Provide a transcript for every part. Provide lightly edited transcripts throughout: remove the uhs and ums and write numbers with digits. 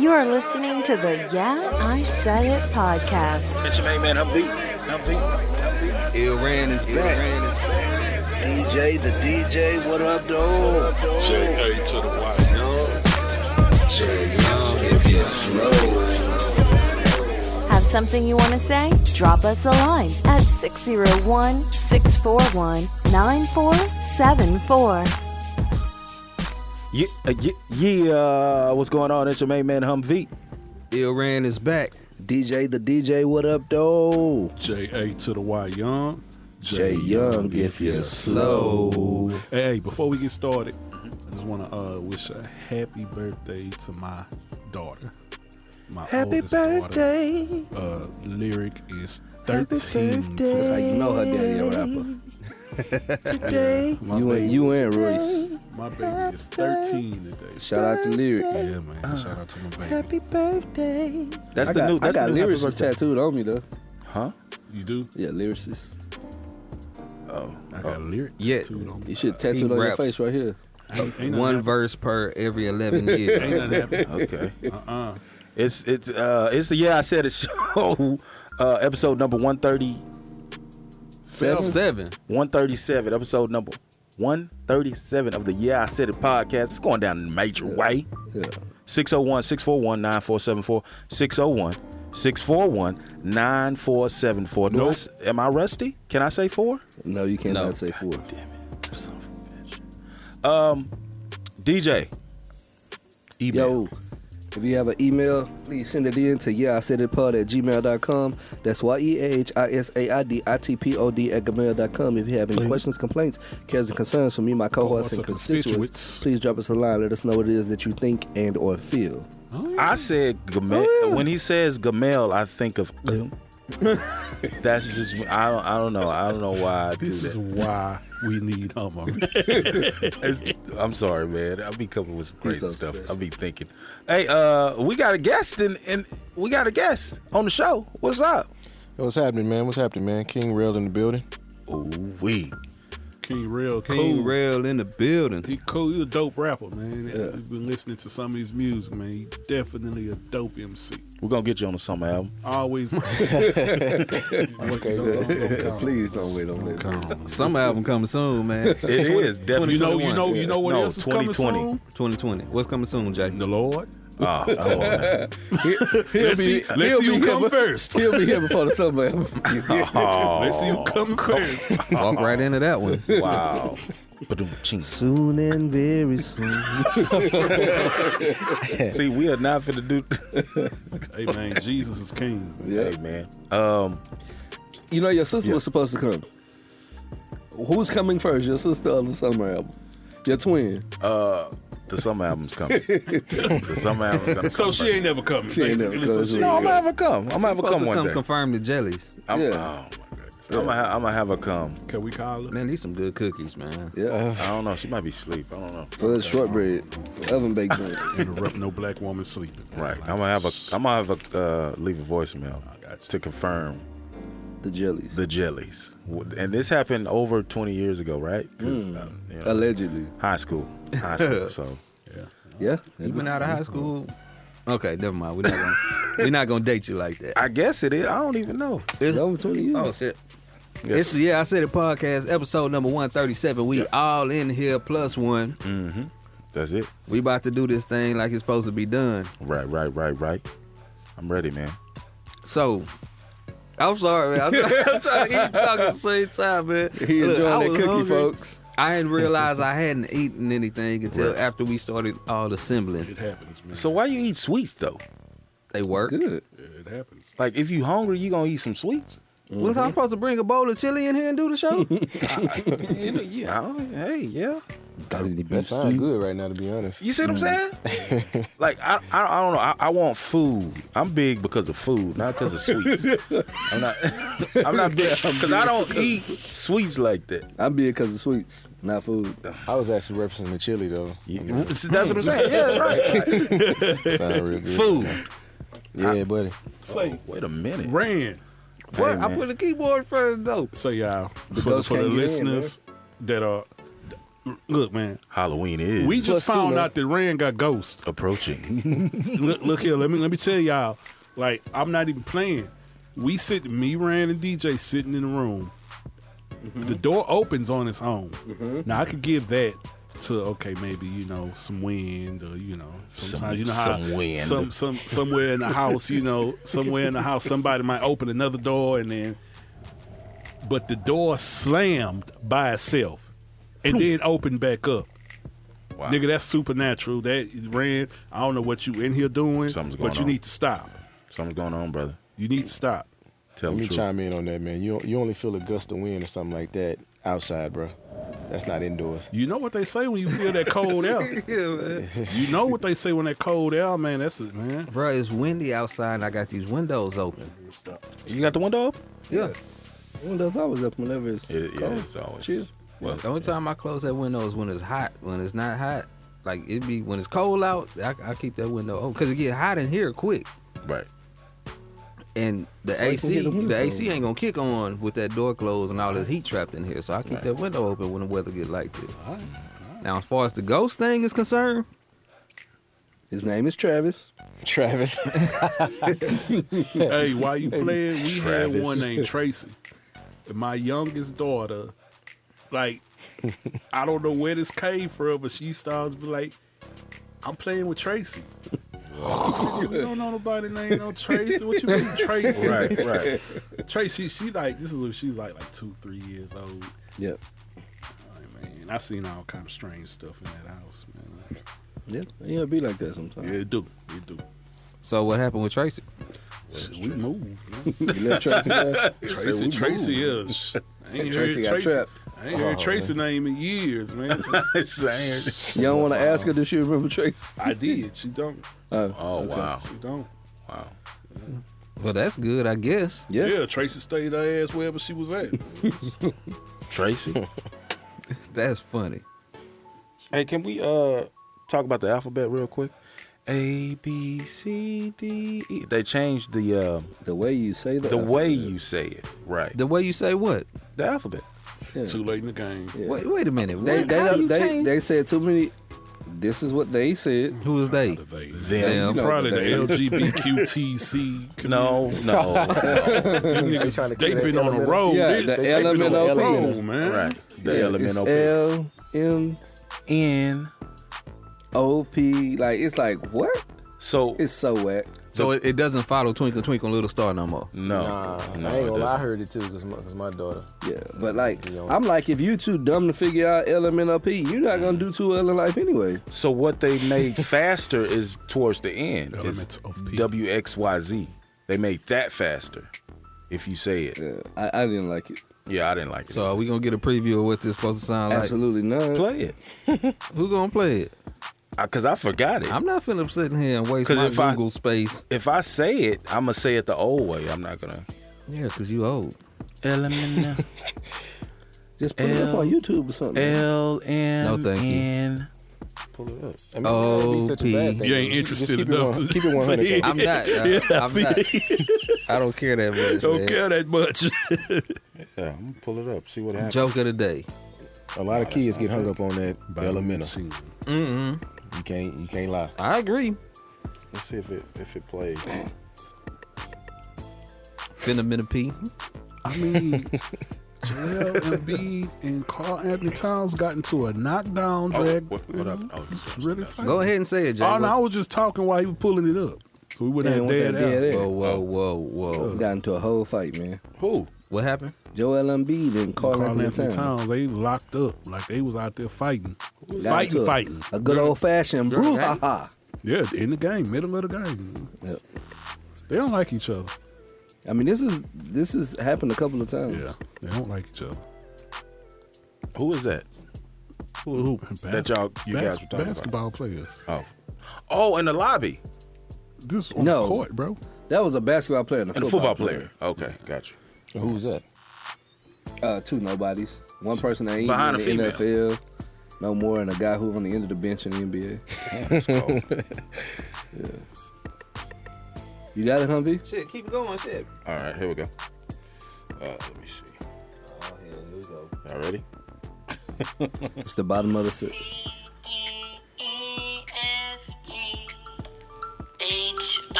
You are listening to the Yeah, I Said It podcast. It's your main man, Humvee. Ill Ran is back. DJ, the DJ, what up, though? J.A. to the Y, Jay Young, if you slow. Have something you want to say? Drop us a line at 601-641-9474. Yeah, what's going on? It's your main man, Humvee. Ill Ran is back. DJ, the DJ, what up, though? J.A. to the Y Young. Jay Young, if you're slow. Hey, before we get started, I just want to wish a happy birthday to my daughter. My Happy oldest daughter. birthday. Lyric is Happy 13 birthday. today. That's how you know her daddy a rapper. Today. My You and Royce. My baby is 13 today. Shout out to Lyric. Yeah, man. Shout out to my baby. Happy birthday. That's I the new. got Happy lyricist birthday. tattooed on me, though. Huh? You do? Yeah, lyricist. Oh, I got a lyric Yeah. tattooed on me. You should tattoo on your raps. face right here. Ain't nothing One happened. verse per every 11 Ain't years. nothing happened. okay. It's It's the Yeah I Said It show. Episode number 137, episode number 137 of the Yeah I Said It podcast. It's going down in a major way. Yeah. 601-641-9474. 601-641-9474. Nope. Am I rusty? Can I say 4? No, you cannot No. say 4. Damn it. Son of a bitch. DJ. Email. Yo, if you have an email, please send it in to yeahisaiditpod@gmail.com. That's yeahisaiditpod@gmail.com. If you have any questions, complaints, cares, and concerns for me, my co-hosts, and constituents, please drop us a line. Let us know what it is that you think and or feel. I said Gamel. When he says Gamel, I think of. That's just I don't know. I don't know why I do This is that. why we need Hummer. I'm sorry, man. I'll be coming with some crazy so stuff. special. I'll be thinking. Hey, we got a guest and we got a guest on the show. What's up? Yo, what's happening, man? What's happening, man? King Rail in the building. Ooh wee. King Rail, King cool. Rail in the building. He cool. He's a dope rapper, man. We've been listening to some of his music, man. He definitely a dope MC. We're gonna get you on the summer album. Always. Okay, Please don't wait on that. Some album coming soon, man. It is definitely. You know what No, else is coming 2020. soon? 2020. What's coming soon, Jay? The Lord. Oh, come on. Man. Let's see who come first. He'll be here before the summer. Oh, Let's see who come first. Walk right into that one. wow. Ba-dum-ching. Soon and very soon. See, we are not finna do. Hey man, Jesus is king. Hey man. You know, your sister was supposed to come. Who's coming first, your sister or the summer album? Your twin. The summer album's coming. The summer album's gonna So come she first. ain't never coming. She ain't never basically. coming. So she No, I'm ain't gonna have her come. I'm gonna have her Supposed come to one come day. confirm the jellies. Yeah. Oh my goodness. I'm gonna have her come. Can we call her? Man, these some good cookies, man. Yeah. I don't know. She might be asleep. I don't know. Fudge shortbread. Oven baked buns. Interrupt no black woman sleeping. Right. I'm gonna have a leave a voicemail got you. to confirm The jellies. the jellies. And this happened over 20 years ago, right? 'Cause, Allegedly. high school. So Yeah. You been out of high school? Okay, never mind. We're not gonna date you like that. I guess it is. I don't even know. It's over 20 years. Oh shit. Yes. It's the Yeah I Said It podcast, episode number 137. We all in here plus one. Mm-hmm. That's it. We about to do this thing like it's supposed to be done. Right. I'm ready, man. So, I'm sorry, man. I'm trying to eat and talk at the same time, man. He Look, I enjoying that was cookie, hungry. folks. I didn't realize I hadn't eaten anything until Right. after we started all assembling. It happens, man. So why you eat sweets though? They work. Good. Yeah, it happens. Like if you hungry, you gonna eat some sweets? Was I supposed to bring a bowl of chili in here and do the show? Yeah. Got any That beef sounds stew? good right now, to be honest. You see what I'm saying? Like I don't know. I want food. I'm big because of food, not because of sweets. I'm not big because I don't eat sweets like that. I'm big because of sweets, not food. I was actually referencing the chili, though. That's what I'm saying. Yeah, right. Sound real good. Food. Yeah, buddy. Say, Wait a minute. Ran. What? Hey, I man. put the keyboard first though. So y'all, ghost for the can't get in, listeners that are Look, man. Halloween is We just Plus two, found man. out that Rand got ghost. approaching. Look here. Let me tell y'all. Like, I'm not even playing. We sit, me, Rand, and DJ sitting in the room. The door opens on its own. Now I could give that to maybe some wind or sometimes you know how some wind. somewhere in the house somewhere in the house somebody might open another door but the door slammed by itself and then opened back up. Wow. Nigga, that's supernatural. That Rand, I don't know what you in here doing, Something's going but you on. need to stop. Something's going on, brother. You need to stop. Tell Let me me true. chime in on that, man. You only feel a gust of wind or something like that outside, bro. That's not indoors. You know what they say when you feel that cold air. Yeah, man. You know what they say when that cold air, man. That's it, man. Bro, it's windy outside and I got these windows open. You got the window up? Yeah. Windows always up whenever it's Yeah, cold. it's always. Chill. Well, The only time I close that window is when it's hot. When it's not hot, like it be when it's cold out, I keep that window open because it get hot in here quick. right. And the So you can hear AC, the wind the sound. AC ain't gonna kick on with that door closed and all this heat trapped in here. So I keep Right. that window open when the weather get like this. Now, as far as the ghost thing is concerned, His name is Travis. Travis. Hey, while you playing, we Travis. had one named Tracy. And my youngest daughter, like, I don't know where this came from, but she starts to be like, I'm playing with Tracy. We don't know nobody named no Tracy. What you mean, Tracy? Right. Tracy, she like, this is when she's like 2-3 years old. Yep. Man, I seen all kind of strange stuff in that house, man. Yeah. It'll be like that sometimes. Yeah, it do. so what happened with Tracy? We moved, man. You let Tracy go? Tracy is. I ain't Tracy heard got trapped. I ain't heard Tracy name in years, man. Saying. You don't want to ask her, does she remember Tracy? I did. She don't. Oh okay. wow. She don't. Wow. Well, that's good, I guess. Yeah. Yeah, Tracy stayed her ass wherever she was at. Tracy. That's funny. Hey, can we talk about the alphabet real quick? A B C D E. They changed the way you say that. way you say it. Right. The way you say what? The alphabet. Yeah. Too late in the game. Yeah. Wait a minute. They How do you they change? they said too many. This is what they said. Who was they? Them. Damn. Probably the They- LGBTQTC. No. They been on the road. Yeah, They the been on the LMNOP. road, man. Right. The Yeah, elemental. it's N. LMNOP. Like it's like what? So It's so whack. So it doesn't follow Twinkle Twinkle Little Star no more. no. Nah, no, I ain't it gonna lie. I doesn't. heard it too because my daughter. Yeah, but like You know. I'm like, if you too dumb to figure out LMNOP, you're not gonna do too well in life anyway. So what they made faster is towards the end. Elements Is of P. WXYZ. They made that faster. If you say it. Yeah, I didn't like it. Yeah, I didn't like it. So are we gonna get a preview of what this supposed to sound like? Absolutely none. play it. Who gonna play it? Because I forgot it. I'm not finna sit here and waste 'Cause my if I- Google space. If I say it, I'm going to say it the old way. I'm not going to. Yeah, cause you old. LMN. Just put it up on YouTube or something. LN. No, thank you. N. Pull it up. I mean, it wouldn't be such a bad thing. You ain't Just interested keep it enough one- to- Keep it 100. I'm not. I'm not. I don't care that much. Don't man. care that much. Yeah, I'm going to pull it up. See what happens. Joke of the day. A lot of kids get hung up on that elemental. Mm-mm. You can't lie. I agree. Let's see if it plays. Finna been a P. I mean, Joel Embiid and Carl Anthony Towns got into a knockdown Oh, drag. what up? Oh, Really? Go ahead and say it, Jay. Oh, no, I was just talking while he was pulling it up. So we wouldn't Yeah, have with dead that dead air. air. Whoa. Got into a whole fight, man. Who? What happened? Joel Embiid and Carl Carl Anthony Anthony Towns. Towns, they locked up. Like they was out there fighting. Got into Fighting. A good old fashioned Girl, brouhaha. Yeah, in the game, middle of the game. Yep. They don't like each other. I mean, this has happened a couple of times. Yeah, they don't like each other. Who is that? Who? That you guys were talking about. Basketball players. Oh, in the lobby. This on No. the court, bro. That was a basketball player and a And the football, football player. Okay, got you. Who's that? Two nobodies. One person that ain't Behind in the a NFL no more, and a guy who on the end of the bench in the NBA. Let's go. You got it, Humvee? Shit, keep going, shit. All right, here we go. Let me see. Oh, here we go. Y'all ready? It's the bottom of the set.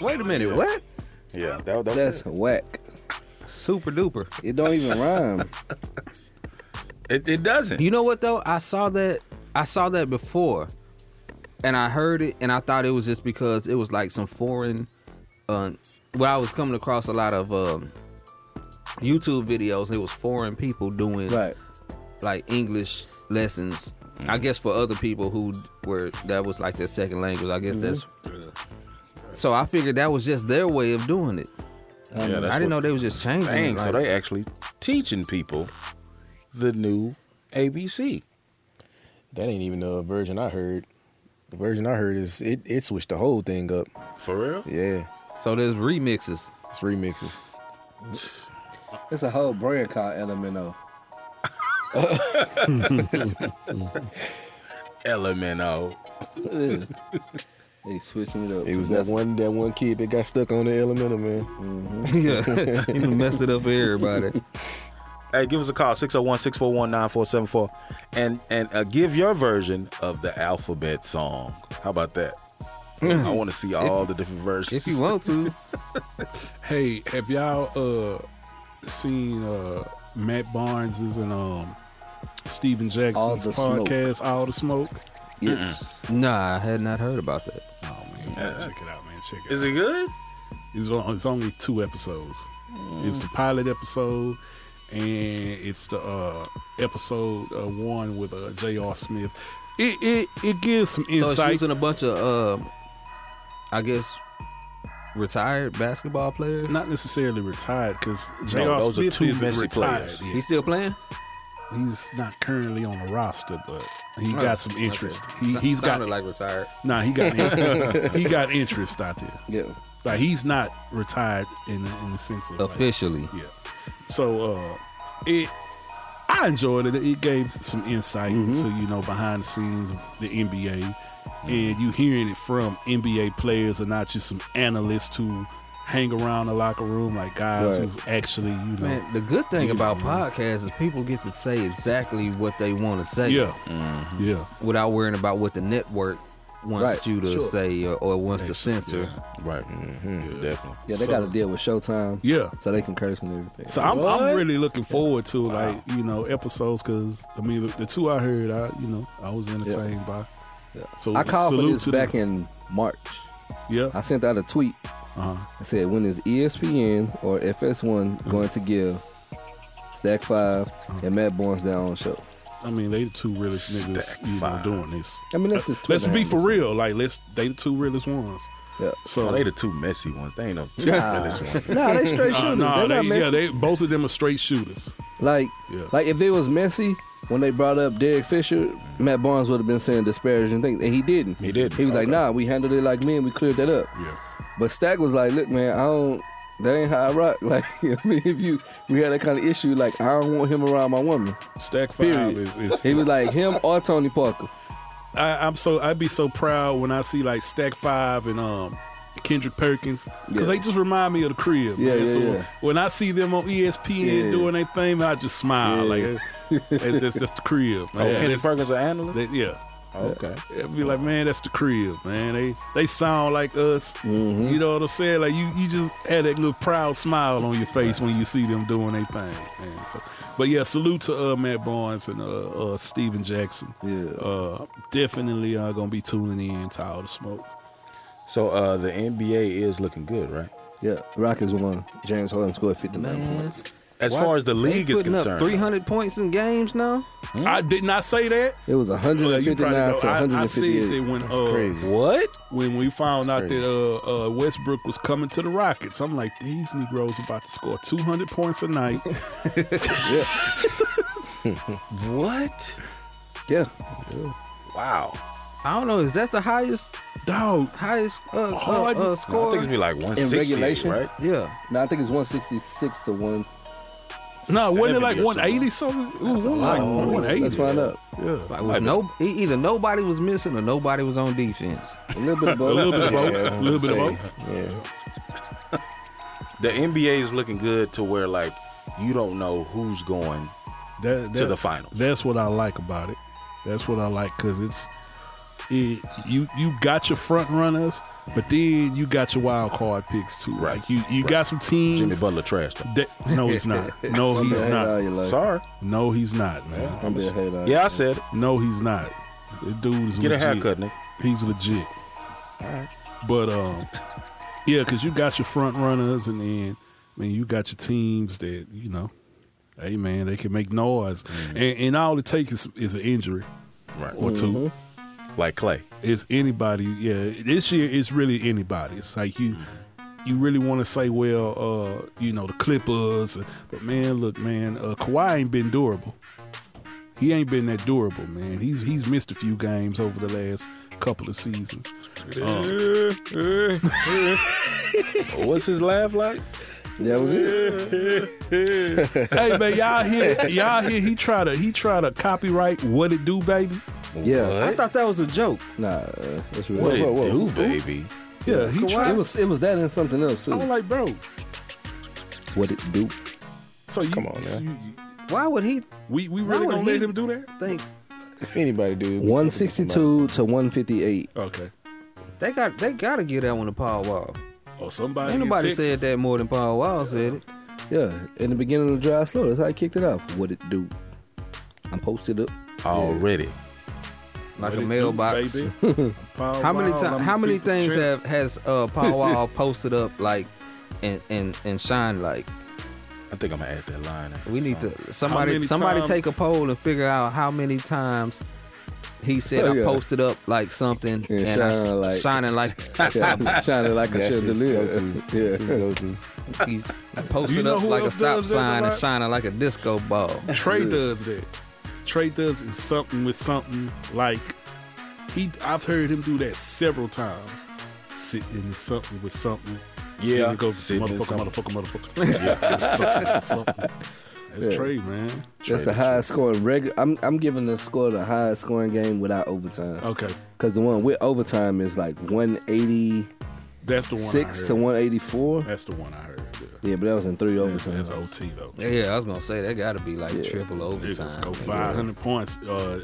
Wait a minute, what? Yeah, that That's whack. Super duper. It don't even rhyme. it doesn't. You know what though? I saw that before, and I heard it, and I thought it was just because it was like some foreign. Well, I was coming across a lot of YouTube videos. It was foreign people doing Right. like English lessons. I guess for other people who were that was like their second language. I guess that's. So I figured that was just their way of doing it. Yeah, I didn't know they was just changing Dang, it. so like- they actually teaching people the new ABC. That ain't even the version I heard. The version I heard is it switched the whole thing up. For real? Yeah, So there's remixes. it's remixes. It's a whole brand called Elemento. LMNO. They switching it up. It was that one kid that got stuck on the Elemental, man. Yeah, you messed it up for everybody. Hey, give us a call, 601-641-9474, and give your version of the alphabet song. How about that? I want to see all the different versions. If you want to. Hey, have y'all seen Matt Barnes's and Steven Jackson's All the Smoke. podcast, All the Smoke? Yes. Nah, I had not heard about that. Oh man, you gotta check it out, man. Check it Is out. it good? It's only 2 episodes. It's the pilot episode, and it's the episode 1 with J.R. Smith. It gives some So it's insight. using a bunch of, I guess, retired basketball players. Not necessarily retired, because J.R. those are Smith two isn't Messi retired players. yet. He's still playing? He's not currently on the roster, but he Oh, got some interest. okay. He's got Sounded like retired. Nah, he got he got interest out there. Yeah. Like he's not retired in the sense of like- Officially. yeah. So I enjoyed it. It gave some insight into behind the scenes of the NBA, and you hearing it from NBA players and not just some analysts who hang around the locker room, like guys Right. who actually Man, the good thing Yeah. about podcasts is people get to say exactly what they want to say yeah, Mm-hmm. yeah. without worrying about what the network wants Right, you to sure. say or wants to censor. Right. Definitely. Yeah, they So- got to deal with Showtime. Yeah. So they can curse and everything. So I'm really looking forward to episodes, because I mean the 2 I heard, I was entertained by. Yeah. So I called for salute this to back them. in March. Yeah. I sent out a tweet. Uh-huh. I said, when is ESPN or FS1 going to give Stack 5 and Matt Barnes their own show? I mean, they the 2 realest niggas Stack 5. doing this. I mean, that's just Let's Twitter be for handles. real. Like, they the 2 realest ones. Yeah. So Oh, they the two messy ones. They ain't no two Nah. realest ones. Nah, they straight shooters. nah, They're not messy. they both of them are straight shooters. Like, Yeah. like if they was messy when they brought up Derek Fisher, Matt Barnes would have been saying disparaging things, and he didn't. He didn't. He was like, Okay. "Nah, we handled it like men. We cleared that up." Yeah. But Stack was like, "Look, man, that ain't how I rock. Like, I mean, we had that kind of issue. Like, I don't want him around my woman. Stack 5 Period. is He was like him or Tony Parker. I'd be so proud when I see like Stack 5 and Kendrick Perkins, because Yeah. they just remind me of the crib. Yeah, man. yeah, So yeah. when I see them on ESPN Yeah. doing their thing, man, I just smile. Yeah. Like that's the crib, Oh, man. Kendrick Perkins an analyst? Yeah. Okay. It'd be like, man, that's the crib, man. They sound like us. Mm-hmm. You know what I'm saying? Like you just had that little proud smile on your face when you see them doing their thing, man. So, but yeah, salute to Matt Barnes and Steven Jackson. Yeah. Definitely gonna be tuning in to All the Smoke. So the NBA is looking good, right? Yeah. Rockets won. James Harden scored 59 points. As Why- far as the they league is putting up concerned. 300 points in games now. I did not say that. It was You 159 probably know. to I said 158. that when crazy. What? when we found out crazy. that Westbrook was coming to the Rockets, I'm like, these Negroes about to score 200 points a night. What? Yeah. Wow. I don't know. Is that the highest Dog, I score? think it's be like 160, regulation? right? Yeah. No, I think it's 166 to 1. No, wasn't it like 70 or 180 something? It was like 180. Let's find out. Yeah. Like either nobody was missing or nobody was on defense. A little bit of A both. little bit of both. Yeah, A little bit of both. Yeah. The NBA is looking good to where like you don't know who's going to the finals. That's what I like about it. That's what I like because you got your front runners, but then you got your wild card picks too. Right. Like you got some teams. Jimmy Butler trash though. No, he's not. No, I'm he's being hated all not. your life. Sorry. No, he's not, man. I'm being hated all Yeah, I said it. No, he's not. The dude is Get a legit. haircut, Nick. He's legit. But yeah, because you got your front runners, and then you got your teams that hey man, they can make noise, and all it takes is an injury Right. or two. Like Clay. It's anybody. Yeah, this year it's really anybody. It's like you really want to say, well, the Clippers, but man, look, man, Kawhi ain't been durable. He ain't been that durable, man. He's missed a few games over the last couple of seasons. What's his laugh like? That was it. Hey man, y'all hear he try to copyright What It Do, Baby. Yeah. I thought that was a joke. Nah, that's real. What it do, baby? Yeah, he tried. It was that and something else I too. was like, bro. What it do? So you Come on, so man. Why would he we really would gonna he- let him do that? think If anybody do, it'd be 162 to 158. Okay. they gotta give that one to Paul Wall? Or somebody. Ain't in nobody Texas. said that more than Paul Wall said it. Yeah, in the beginning of the drive slow. That's how I kicked it off. What it do? I'm posted up. Already. Like What a it do, mailbox. baby? Paul How many Wall, times? I'ma How many beat the things trip. has Paul Wall posted up like and shine like? I think I'm gonna add that line. after We need song. to somebody many somebody times- take a poll and figure out how many times he said Oh, I yeah. posted up like something Yeah, and shining like- shining like Shining like a That's his chandelier. go-to. Yeah. His go-to. he's You posted know up who like a else stop does that a sign and lot? shining like a disco ball. Trey does that. Trey does something with something like I've heard him do that several times. Sitting in something with something. Yeah, Then it goes sitting in motherfucker. Something. That's Yeah. Trey, man. That's the highest scoring regular. I'm giving the score the highest scoring game without overtime. Okay. Because the one with overtime is like 186 That's the one I heard. to 184. That's the one I heard. Yeah, but that was in 3 That's overtimes. OT though. Yeah, I was gonna say that got to be like Yeah. triple They just overtime. go 500 points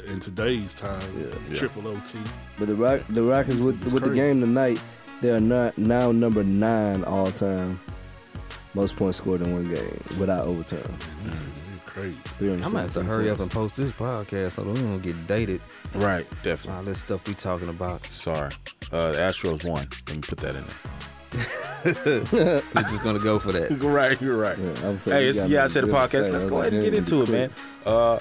in today's time. Yeah. Triple OT. But the Rockets with the crazy. game tonight, they are not now number 9 all time. Most points scored in one game without overtime. You're crazy. I'm gonna have to hurry up and post this podcast so we don't get dated. Right, definitely. All this stuff we talking about. Sorry. The Astros won. Let me put that in We're just gonna go for that. there. Right, you're right. Yeah, I'm saying Hey, you it's got Yeah, I me said the really podcast. excited. Let's I was go like, ahead and damn, get into it, quick. man.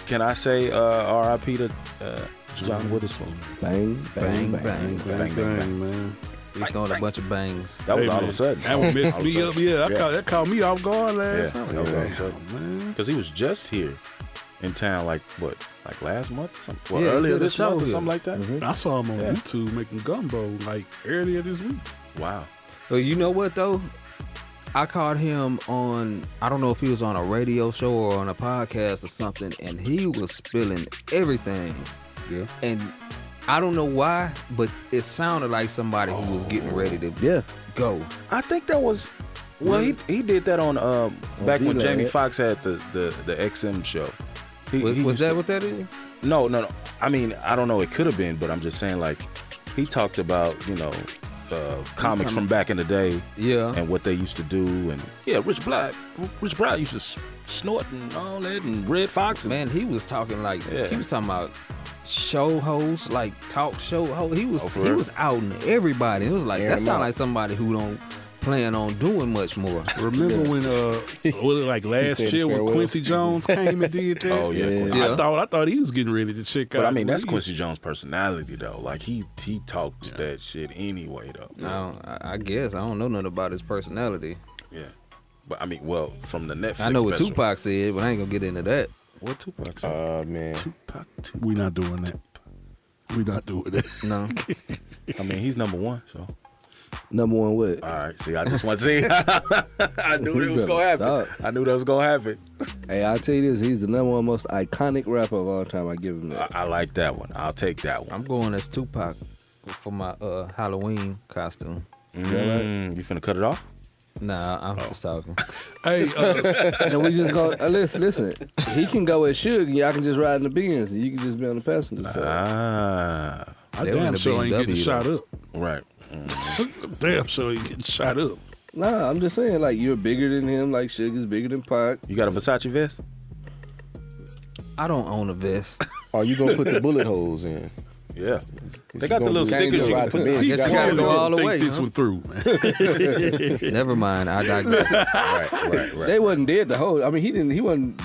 Can I say R.I.P. to John Witherspoon? Bang, bang, Bang, bang. bang, Bang, bang, bang. man. We throwing a bunch of bangs. That was Hey, all man, of a sudden. That one messed All of a me sudden. up. Yeah, Yeah. that caught me off guard last Yeah, night. that was all of a sudden. Man. Because he was just here in town, like last month? Yeah, he Earlier did a this show month or here. something like that? I saw him on Yeah. YouTube making gumbo like earlier this week. Wow. Well, you know what though? I caught him on, I don't know if he was on a radio show or on a podcast or something, and he was spilling everything. Yeah. And I don't know why, but it sounded like somebody who was getting ready to Yeah. go. I think that was. Well, he did that on back when V-Lab. Jamie Foxx had the XM show. He Was used that to- what that is? No. I mean, I don't know. It could have been, but I'm just saying, like, he talked about comics from back in the day Yeah. and what they used to do, and Rich Brian used to snort and all that, and Red Fox. And, Man, he was talking like Yeah. he was talking about show hosts, like talk show host. He was Oh, for he real? was outing everybody. It was like Air that him sound out. like somebody who don't plan on doing much more. Remember when was it like last said year when farewell. Quincy Jones came and did that? Oh yeah, Yeah. Quincy. Yeah. I thought he was getting ready to check out. But I mean, that's the league. Quincy Jones' personality, though. Like he talks that shit anyway, though. I guess I don't know nothing about his personality. Yeah. But I mean, well, from the Netflix. I know what special. Tupac said, but I ain't gonna get into that. What Tupac said? Man. Tupac. We not doing that. We not doing that. No, I mean, he's number one, so Number one what? All right, see, I just want to see. I knew You that was better gonna happen. stop. I knew that was gonna happen. Hey, I'll tell you this. He's the number one most iconic rapper of all time. I give him that. I like that one. I'll take that one. I'm going as Tupac for my Halloween costume. You finna cut it off? Nah, I'm just talking. Hey, And we just go. Listen. He can go as Suge, and y'all can just ride in the Benz, and you can just be on the passenger side. Ah, I They were in damn the sure ain't getting BMW shot though. up. right. Damn sure ain't getting shot up. Nah, I'm just saying, like, you're bigger than him. Like, Suge is bigger than Pac. You got a Versace vest? I don't own a vest. Are you gonna put the bullet holes in? Yeah. They you got the gonna little do- stickers you can ride the put. Benz, I guess you got gotta all go of all the think way. this huh? one through, man. Never mind. I digress. Right. They wasn't dead the whole. I mean,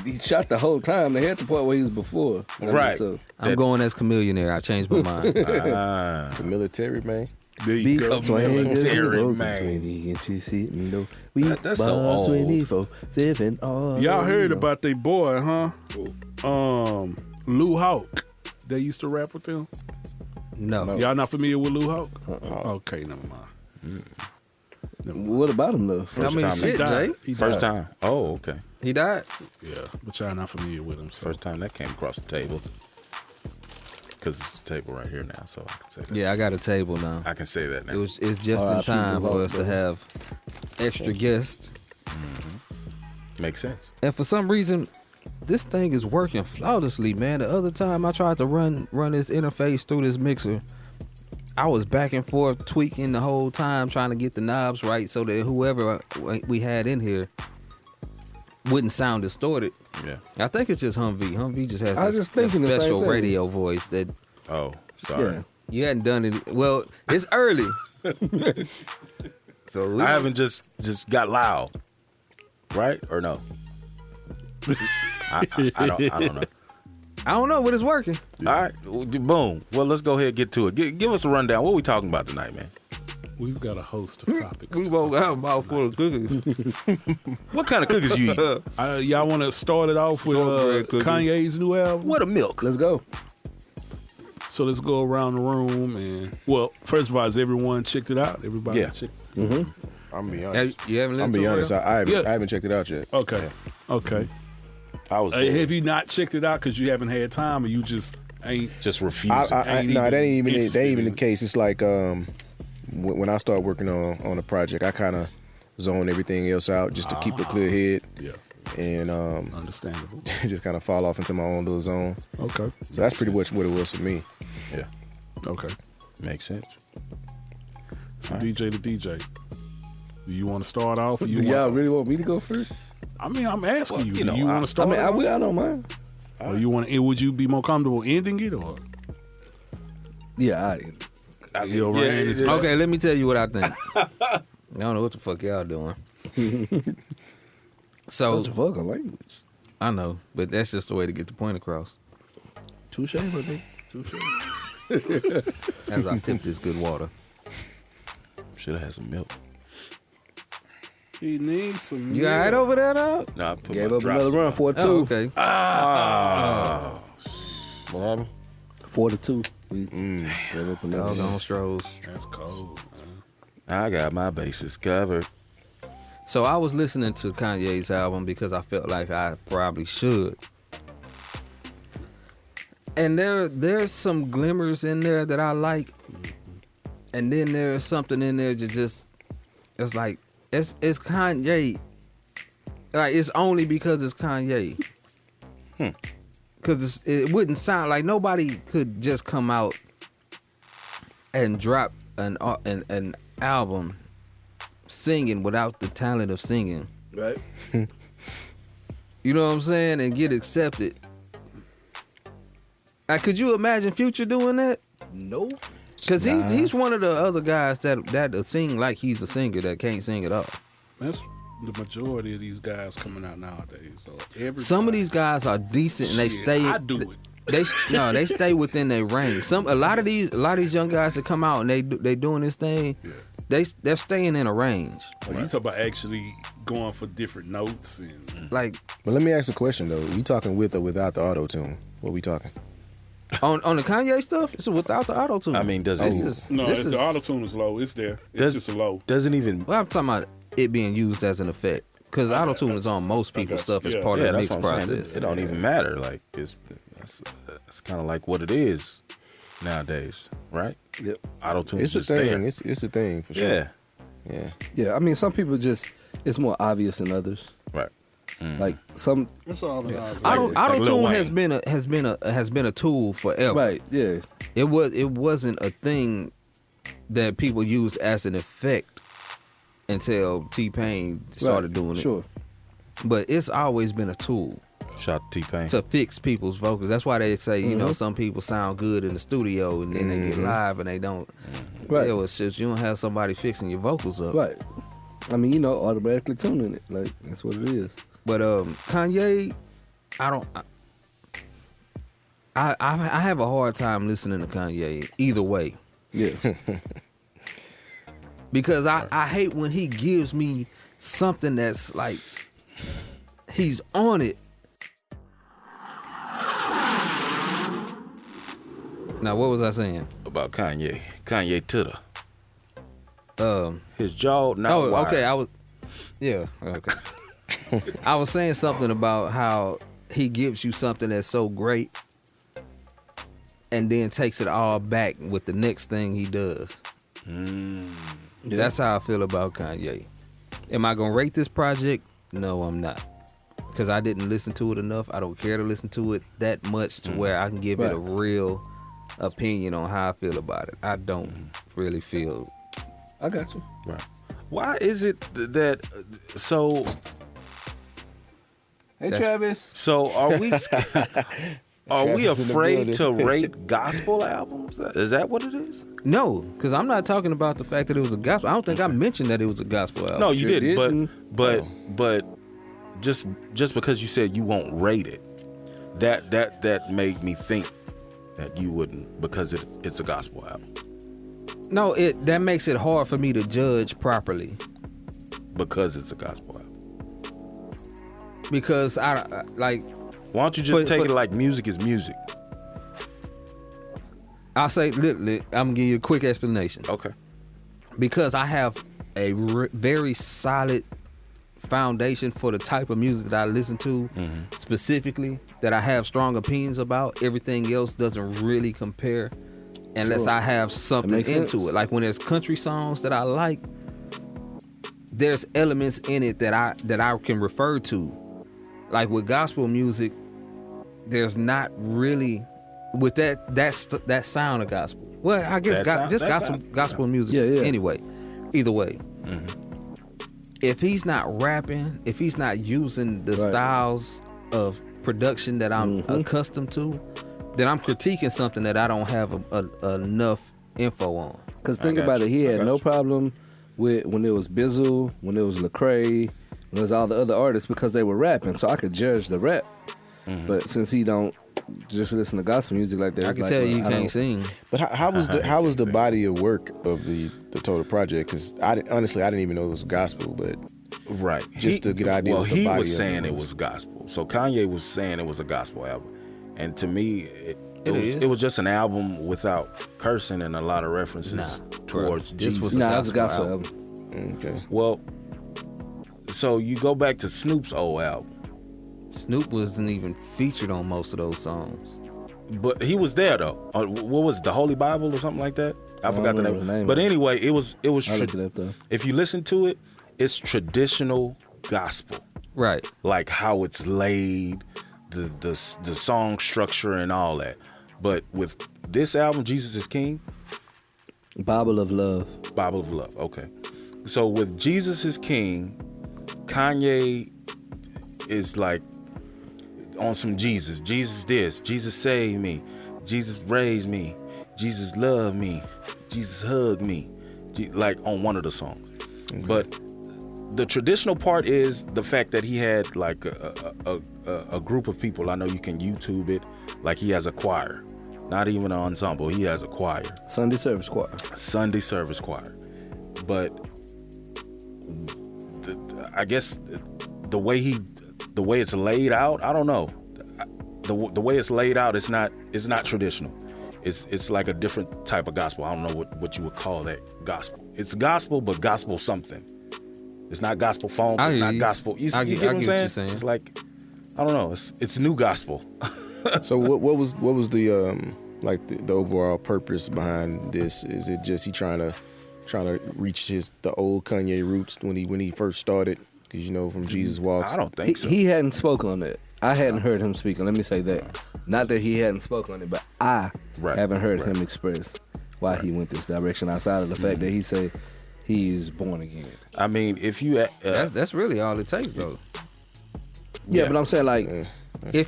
he shot the whole time. They had the part where he was before. I mean, Right. So I'm going as Chameleonaire. I changed my mind. Ah. The military, man. There you go. Military, man. 20 inches sitting though. We That's so old. 24/7 all. Y'all heard day about they boy, huh? Lou Hawk. They used to rap with them. No. Y'all not familiar with Lou Hawk? Okay, never mind. long. What about him though? I mean, time shit, He died. Jay. He First died. time. Oh, okay. He died. Yeah, but y'all not familiar with him. So. First time that came across the table. Because it's a table right here now, so I can say that. Yeah, I got a table now. I can say that now. It's just in R.I.P. time Lou for Hawk, us to brother. have extra guests. Makes sense. And for some reason, this thing is working flawlessly, man. The other time I tried to run this interface through this mixer, I was back and forth tweaking the whole time, trying to get the knobs right so that whoever we had in here wouldn't sound distorted. Yeah. I think it's just Humvee. Humvee just has I was this just thinking the same special thing. radio voice that Oh, sorry. Yeah. you hadn't done it. Well, it's early. So we I haven't just got loud. Right? Or no? I don't know. I don't know, but it's working. All right. Boom. Well, let's go ahead and get to it. Give us a rundown. What are we talking about tonight, man? We've got a host of topics. We both got a mouthful of cookies. What kind of cookies you eat? Y'all want to start it off with Cornbread cookies. Kanye's new album? What a milk. Let's go. So let's go around the room and first of all, has everyone checked it out? Everybody Yeah. checked. I'm gonna be honest. You haven't I'm listened gonna to be it, honest. Ralph? I haven't checked it out yet. Okay. Okay. I was Have you not checked it out because you haven't had time, or you just ain't? just refusing. ain't No, that ain't even interested the in it. case. It's like when I start working on a project, I kind of zone everything else out just to keep a clear head Yeah. and Understandable. just kind of fall off into my own little zone. Okay. So that's pretty much what it was for me. Yeah. Okay. Makes sense. So DJ to DJ. Do you want to start off? Or Do you y'all want, really want me to go first? I mean, I'm asking Well, you. you Do know, you want to I start? mean, it off? I don't mind. Or you want to? Would you be more comfortable ending it, or Yeah, Yo, Ryan is- Okay, let me tell you what I think. I don't know what the fuck y'all doing. So such a fucking language. I know, but that's just the way to get the point across. Touche, my nigga. Touche. As I sip this good water. Should have had some milk. he needs some. You all right over there, dog? No, I put Gave my up drops another in run, my- 4-2. Oh, okay. What happened? 4-2. We gave up another Doggone run. strolls. That's cold. Man. I got my bases covered. So I was listening to Kanye's album because I felt like I probably should. And there's some glimmers in there that I like. And then there's something in there that just it's like it's Kanye. Like it's only because it's Kanye. Cause it wouldn't sound like nobody could just come out and drop an album singing without the talent of singing. Right? You know what I'm saying? And get accepted. Like, could you imagine Future doing that? No. Because he's one of the other guys that sing like he's a singer that can't sing at all. That's the majority of these guys coming out nowadays. So Some of these guys are decent and they Shit, stay. I do it. They stay within their range. A lot of these young guys that come out and they doing this thing. Yeah. They're staying in a range. Well, you talk about actually going for different notes and Like But let me ask a question though. We talking with or without the auto tune? What we talking? On the Kanye stuff, it's without the auto tune. I mean, does this it? is No, this it's is, the auto tune is low. It's there. It's Does- just a low. Doesn't even. well, I'm talking about it being used as an effect because auto tune is on most people's stuff as Yeah. part Yeah, of the that's mix what I'm saying. process. It don't even matter. Like it's kind of like what it is nowadays, right? Yep. Auto tune It's a just thing. there. It's a thing for sure. Yeah, Yeah. Yeah, I mean, some people just it's more obvious than others. right. Like some, It's all in our Auto Lil tune Wayne. has been a tool forever. right? Yeah, It wasn't a thing that people used as an effect until T-Pain started right, doing it. Sure. But it's always been a tool Shout out to T-Pain. to fix people's vocals. That's why they say, you know, some people sound good in the studio and then they get live and they don't. Right. Yeah, well, shit, you don't have somebody fixing your vocals up. Right. I mean, automatically tuning it. Like that's what it is. But Kanye, I have a hard time listening to Kanye either way. Yeah. Because I hate when he gives me something that's like he's on it. Now what was I saying? About Kanye to the his jaw. Not Oh, wired. okay. Okay. I was saying something about how he gives you something that's so great and then takes it all back with the next thing he does. That's how I feel about Kanye. Am I gonna rate this project? No, I'm not. Because I didn't listen to it enough. I don't care to listen to it that much to where I can give it a real opinion on how I feel about it. I don't really feel. I got you. Right. Why is it that so? Hey, Travis. So are we? Are we Travis in the afraid to building. rate gospel albums? Is that what it is? No, because I'm not talking about the fact that it was a gospel. I don't think I mentioned that it was a gospel album. No, you Sure didn't. didn't. But just because you said you won't rate it, that made me think that you wouldn't because it's a gospel album. No, that makes it hard for me to judge properly Because it's a gospel album. because I like. Why don't you just But- take but- it like music is music? I'll say literally. I'm gonna give you a quick explanation Okay. because I have a very solid foundation for the type of music that I listen to specifically that I have strong opinions about. Everything else doesn't really compare unless Sure. I have something makes into sense. it. Like when there's country songs that I like, there's elements in it that I can refer to. Like with gospel music, there's not really with that sound of gospel. Well, I guess gospel music. Yeah, yeah. Anyway, either way, if he's not rapping, if he's not using the Right. styles of production that I'm accustomed to, then I'm critiquing something that I don't have enough info on. Because think got about it, you. he I had got no you. problem with when it was Bizzle, when it was Lecrae, when it was all the other artists because they were rapping, so I could judge the rap. But since he don't just listen to gospel music like that, I it's can like, tell well, you I can't don't- sing. But how was the body of work of the total project? Because honestly I didn't even know it was gospel, but Right. Just to get an idea Well, what the he body was of it saying it was. was gospel. So Kanye was saying it was a gospel album. And to me, is. it was just an album without cursing and a lot of references Nah, towards bro. This Jesus. was Nah, it's a gospel gospel album. okay. Well, so you go back to Snoop's old album, Snoop wasn't even featured on most of those songs. but he was there though. What was it, the Holy Bible or something like that? I forgot the remember the name But of it. anyway, it was I'll look it up though. if you listen to it, it's traditional gospel. Right. Like how it's laid, the song structure and all that. But with this album, Jesus is King, Bible of Love. Bible of Love. Okay. So with Jesus is King, Kanye is like on some Jesus. Jesus this. Jesus saved me. Jesus raised me. Jesus loved me. Jesus hugged me. Like on one of the songs. Okay. But the traditional part is the fact that he had like a group of people. I know you can YouTube it. Like he has a choir. Not even an ensemble. He has a choir. Sunday service choir. Sunday service choir. But I guess the way it's laid out, I don't know. the way it's laid out, it's not traditional. It's like a different type of gospel. I don't know what you would call that gospel. It's gospel, but gospel something. It's not gospel funk. It's not gospel. You get what I'm saying? It's like, I don't know. It's new gospel. So what was the like the overall purpose behind this? Is it just he trying to reach the old Kanye roots when he first started? Because from Jesus Walks. I don't think so. He hadn't spoken on it. I hadn't heard him speak. Let me say that. Not that he hadn't spoken on it, but I haven't heard him express why he went this direction outside of the fact that he said he's born again. I mean, if you that's really all it takes, though. Yeah, but I'm saying like if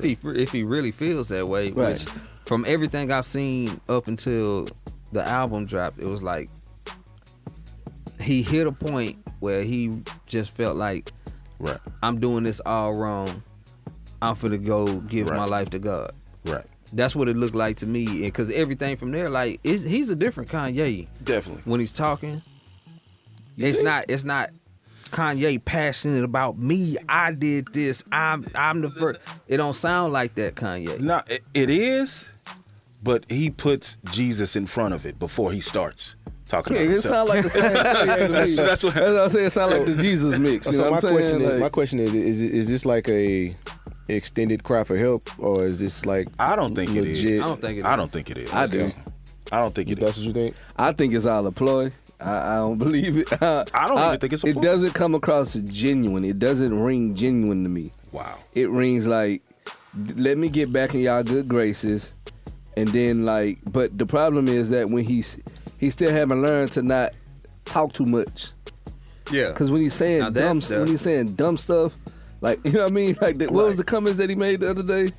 he really feels that way, which from everything I've seen up until the album dropped, it was like he hit a point where he just felt like, I'm doing this all wrong. I'm finna go give my life to God. Right. That's what it looked like to me, because everything from there, like, he's a different Kanye. Definitely. When he's talking, it's not Kanye passionate about me. I did this. I'm the first. It don't sound like that, Kanye. No, it is, but he puts Jesus in front of it before he starts talking about it himself. sounds like the same thing. That's what I'm saying. It sounds like the Jesus mix. You know So what I'm saying? my question is this like a extended cry for help, or is this like I don't think it is. legit? I don't think it is. I don't think it is. I do. I don't think it That's is. what you think? I think it's all a ploy. I don't believe it. I don't even think it's a It ploy. doesn't come across as genuine. It doesn't ring genuine to me. Wow. It rings like, let me get back in y'all good graces, and then like. But the problem is that when he still haven't learned to not talk too much. Yeah. Because when he's saying dumb stuff, like, you know what I mean? Like, what was the comments that he made the other day?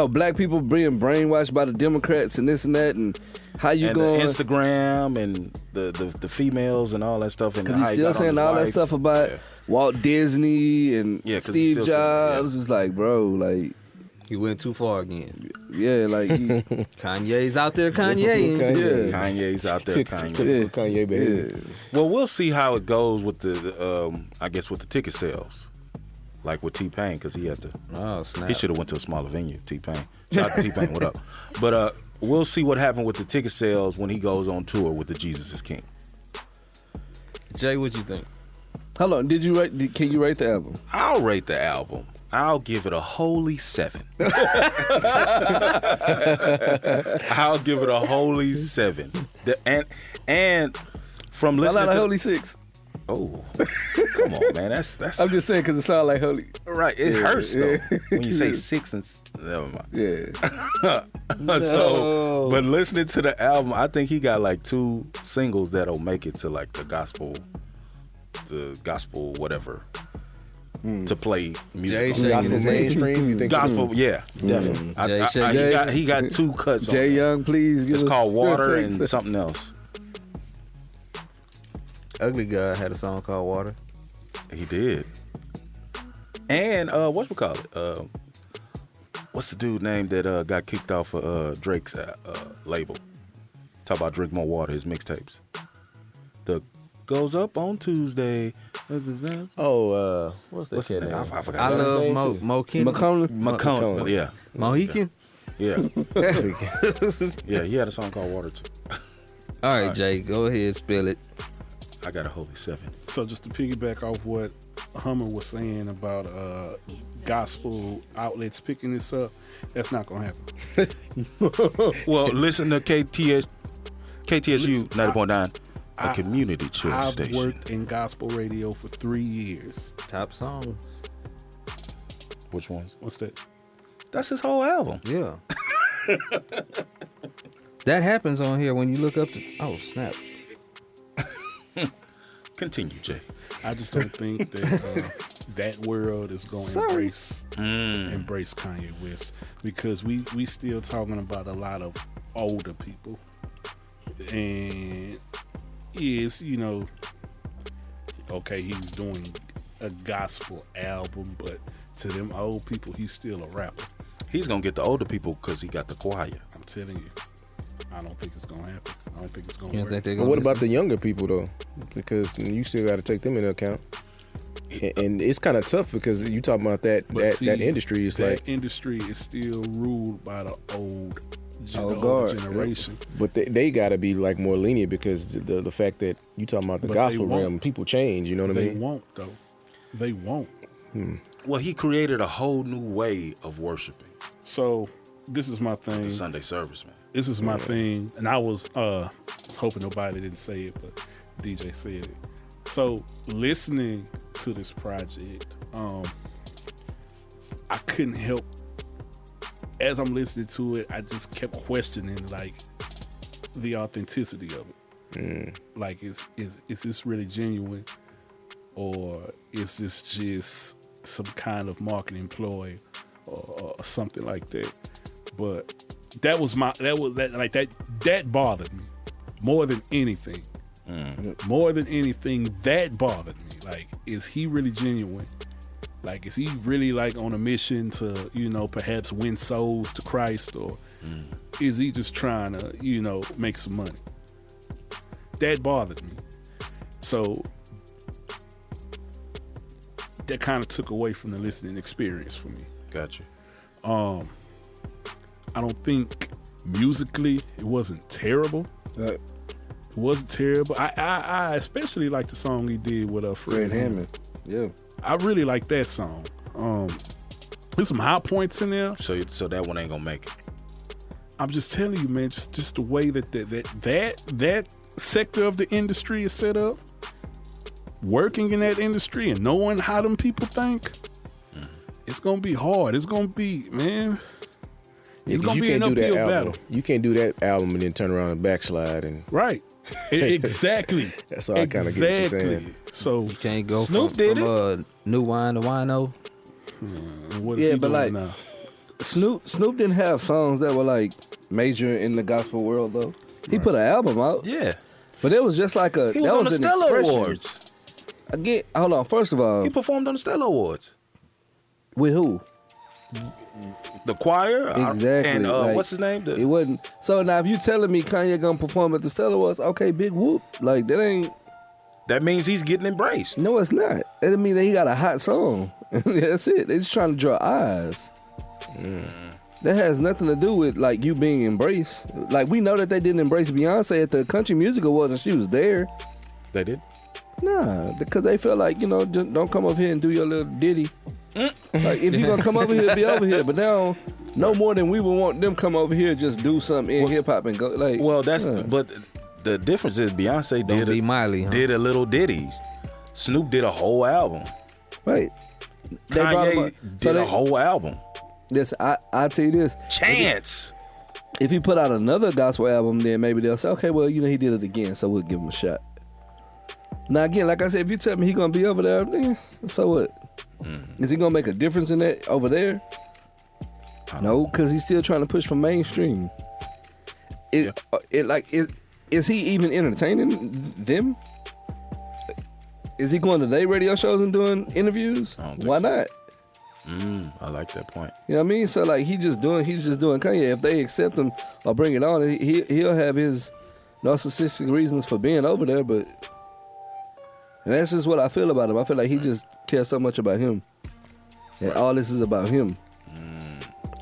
Black people being brainwashed by the Democrats and this and that, and how you And going? the Instagram and the females and all that stuff. Because he's still saying all that stuff about Walt Disney and 'cause he's Steve still saying- Jobs. It's like, bro, like, He went too far again. yeah, like, Kanye's out there, Kanye. yeah. Kanye's out there, Kanye. Typical Kanye behavior. Yeah. Well, we'll see how it goes with I guess with the ticket sales. Like with T-Pain, because he had to. Oh, snap. He should have went to a smaller venue. T-Pain. Shout out to T-Pain. What up? But we'll see what happened with the ticket sales when he goes on tour with the Jesus is King. Jay, what you think? Hold on, can you rate the album? I'll rate the album. I'll give it a holy 7. I'll give it a holy 7. And from I listening like to Holy 6. Oh, come on, man. That's I'm just saying because it sounds like Holy. right. It hurts though when you say 6 and never mind. Yeah. So, but listening to the album, I think he got like 2 singles that'll make it to like the gospel whatever to play Jay music. on. shaking Gospel his head. mainstream, you think? Gospel, yeah, definitely. Jay He got 2 cuts. Jay on there. Young, please. Give It's us called your Water takes. and something else. Ugly God had a song called Water. He did. And whatchamacallit? What's the dude name that got kicked off of Drake's label? Talk about Drink More Water, his mixtapes. The goes up on Tuesday. What's that What's kid the name? name? I forgot. I his love name. Mo Kenny. McCone. Yeah. Mohican. Yeah. Yeah, he had a song called Water too. All right, Jay, go ahead, spill it. I got a holy 7. So just to piggyback off what Hummer was saying about gospel outlets picking this up, that's not gonna happen. Well, listen to KTSU 90.9, a community choice I've station. worked in gospel radio for 3 years. Top songs. Which ones? What's that? That's his whole album. Yeah. That happens on here when you look up to. Oh, snap. Continue, Jay. I just don't think that that world is going to embrace Kanye West, because we still talking about a lot of older people, and yes, okay, he's doing a gospel album, but to them old people, he's still a rapper. He's gonna get the older people because he got the choir. I'm telling you, I don't think it's gonna happen. I don't think it's gonna You don't work. think they're But gonna what about listen? the younger people though? Because you still got to take them into account. And it's kind of tough because you talking about that industry. It's that like industry is still ruled by the old guard generation. But they got to be like more lenient because the fact that you talking about the But gospel they won't. realm, people change. You know what I They mean? won't though. They won't. Well, he created a whole new way of worshiping So this is my thing. the Sunday service, man. This is my thing, and I was hoping nobody didn't say it, but DJ said it. So listening to this project, I couldn't help. As I'm listening to it, I just kept questioning like the authenticity of it. Like, is this really genuine, or is this just some kind of marketing ploy, or something like that? But that bothered me more than anything. More than anything, that bothered me. Like, is he really genuine? Like, is he really like on a mission to, perhaps win souls to Christ, or is he just trying to, make some money? That bothered me. So that kind of took away from the listening experience for me. Gotcha. I don't think musically it wasn't terrible. Right. It wasn't terrible. I especially like the song he did with Fred Fred Hammond. Yeah. I really like that song. There's some high points in there. So that one ain't gonna make it. I'm just telling you, man, just the way that sector of the industry is set up, working in that industry and knowing how them people think, it's gonna be hard. It's gonna be, man. It's gonna be an uphill battle. You can't do that album and then turn around and backslide and Right. Exactly. That's all I kind of get what you're saying. So You can't go Snoop from did it. new wine to wino. what is Yeah, he but doing like now? Snoop didn't have songs that were like major in the gospel world though. He put an album out, Yeah, but it was just like he was on the an Stella expression. Awards. Again, hold on. First of all, He performed on the Stella Awards. with who? The choir, Exactly. and like, what's his name? It wasn't. So now, if you telling me Kanye gonna perform at the Stella Awards, okay, big whoop. Like that ain't. That means he's getting embraced. No, it's not. That mean that he got a hot song. That's it. They just trying to draw eyes. That has nothing to do with like you being embraced. Like we know that they didn't embrace Beyonce at the Country Music Awards, and she was there. They did. Nah, because they felt like just don't come over here and do your little ditty. Like if you gonna come over here, be over here. But now, no more than we would want them come over here, just do something in hip hop and go. Like, Well, but the difference is Beyonce Don't did be Miley, huh? did a little ditties. Snoop did a whole album. right. They brought him up. Kanye did a whole album. This I tell you this. Chance. If he put out another gospel album, then maybe they'll say, okay, well, he did it again, so we'll give him a shot. Now again, like I said, if you tell me he gonna be over there, then so what? Is he gonna make a difference in that over there? No, because he's still trying to push for mainstream. Is he even entertaining them? Is he going to their radio shows and doing interviews? I don't think Why so. not? I like that point. You know what I mean? So like he's just doing Kanye. If they accept him or bring it on, he'll have his narcissistic reasons for being over there, but and that's just what I feel about him. I feel like he just cares so much about him. And all this is about him.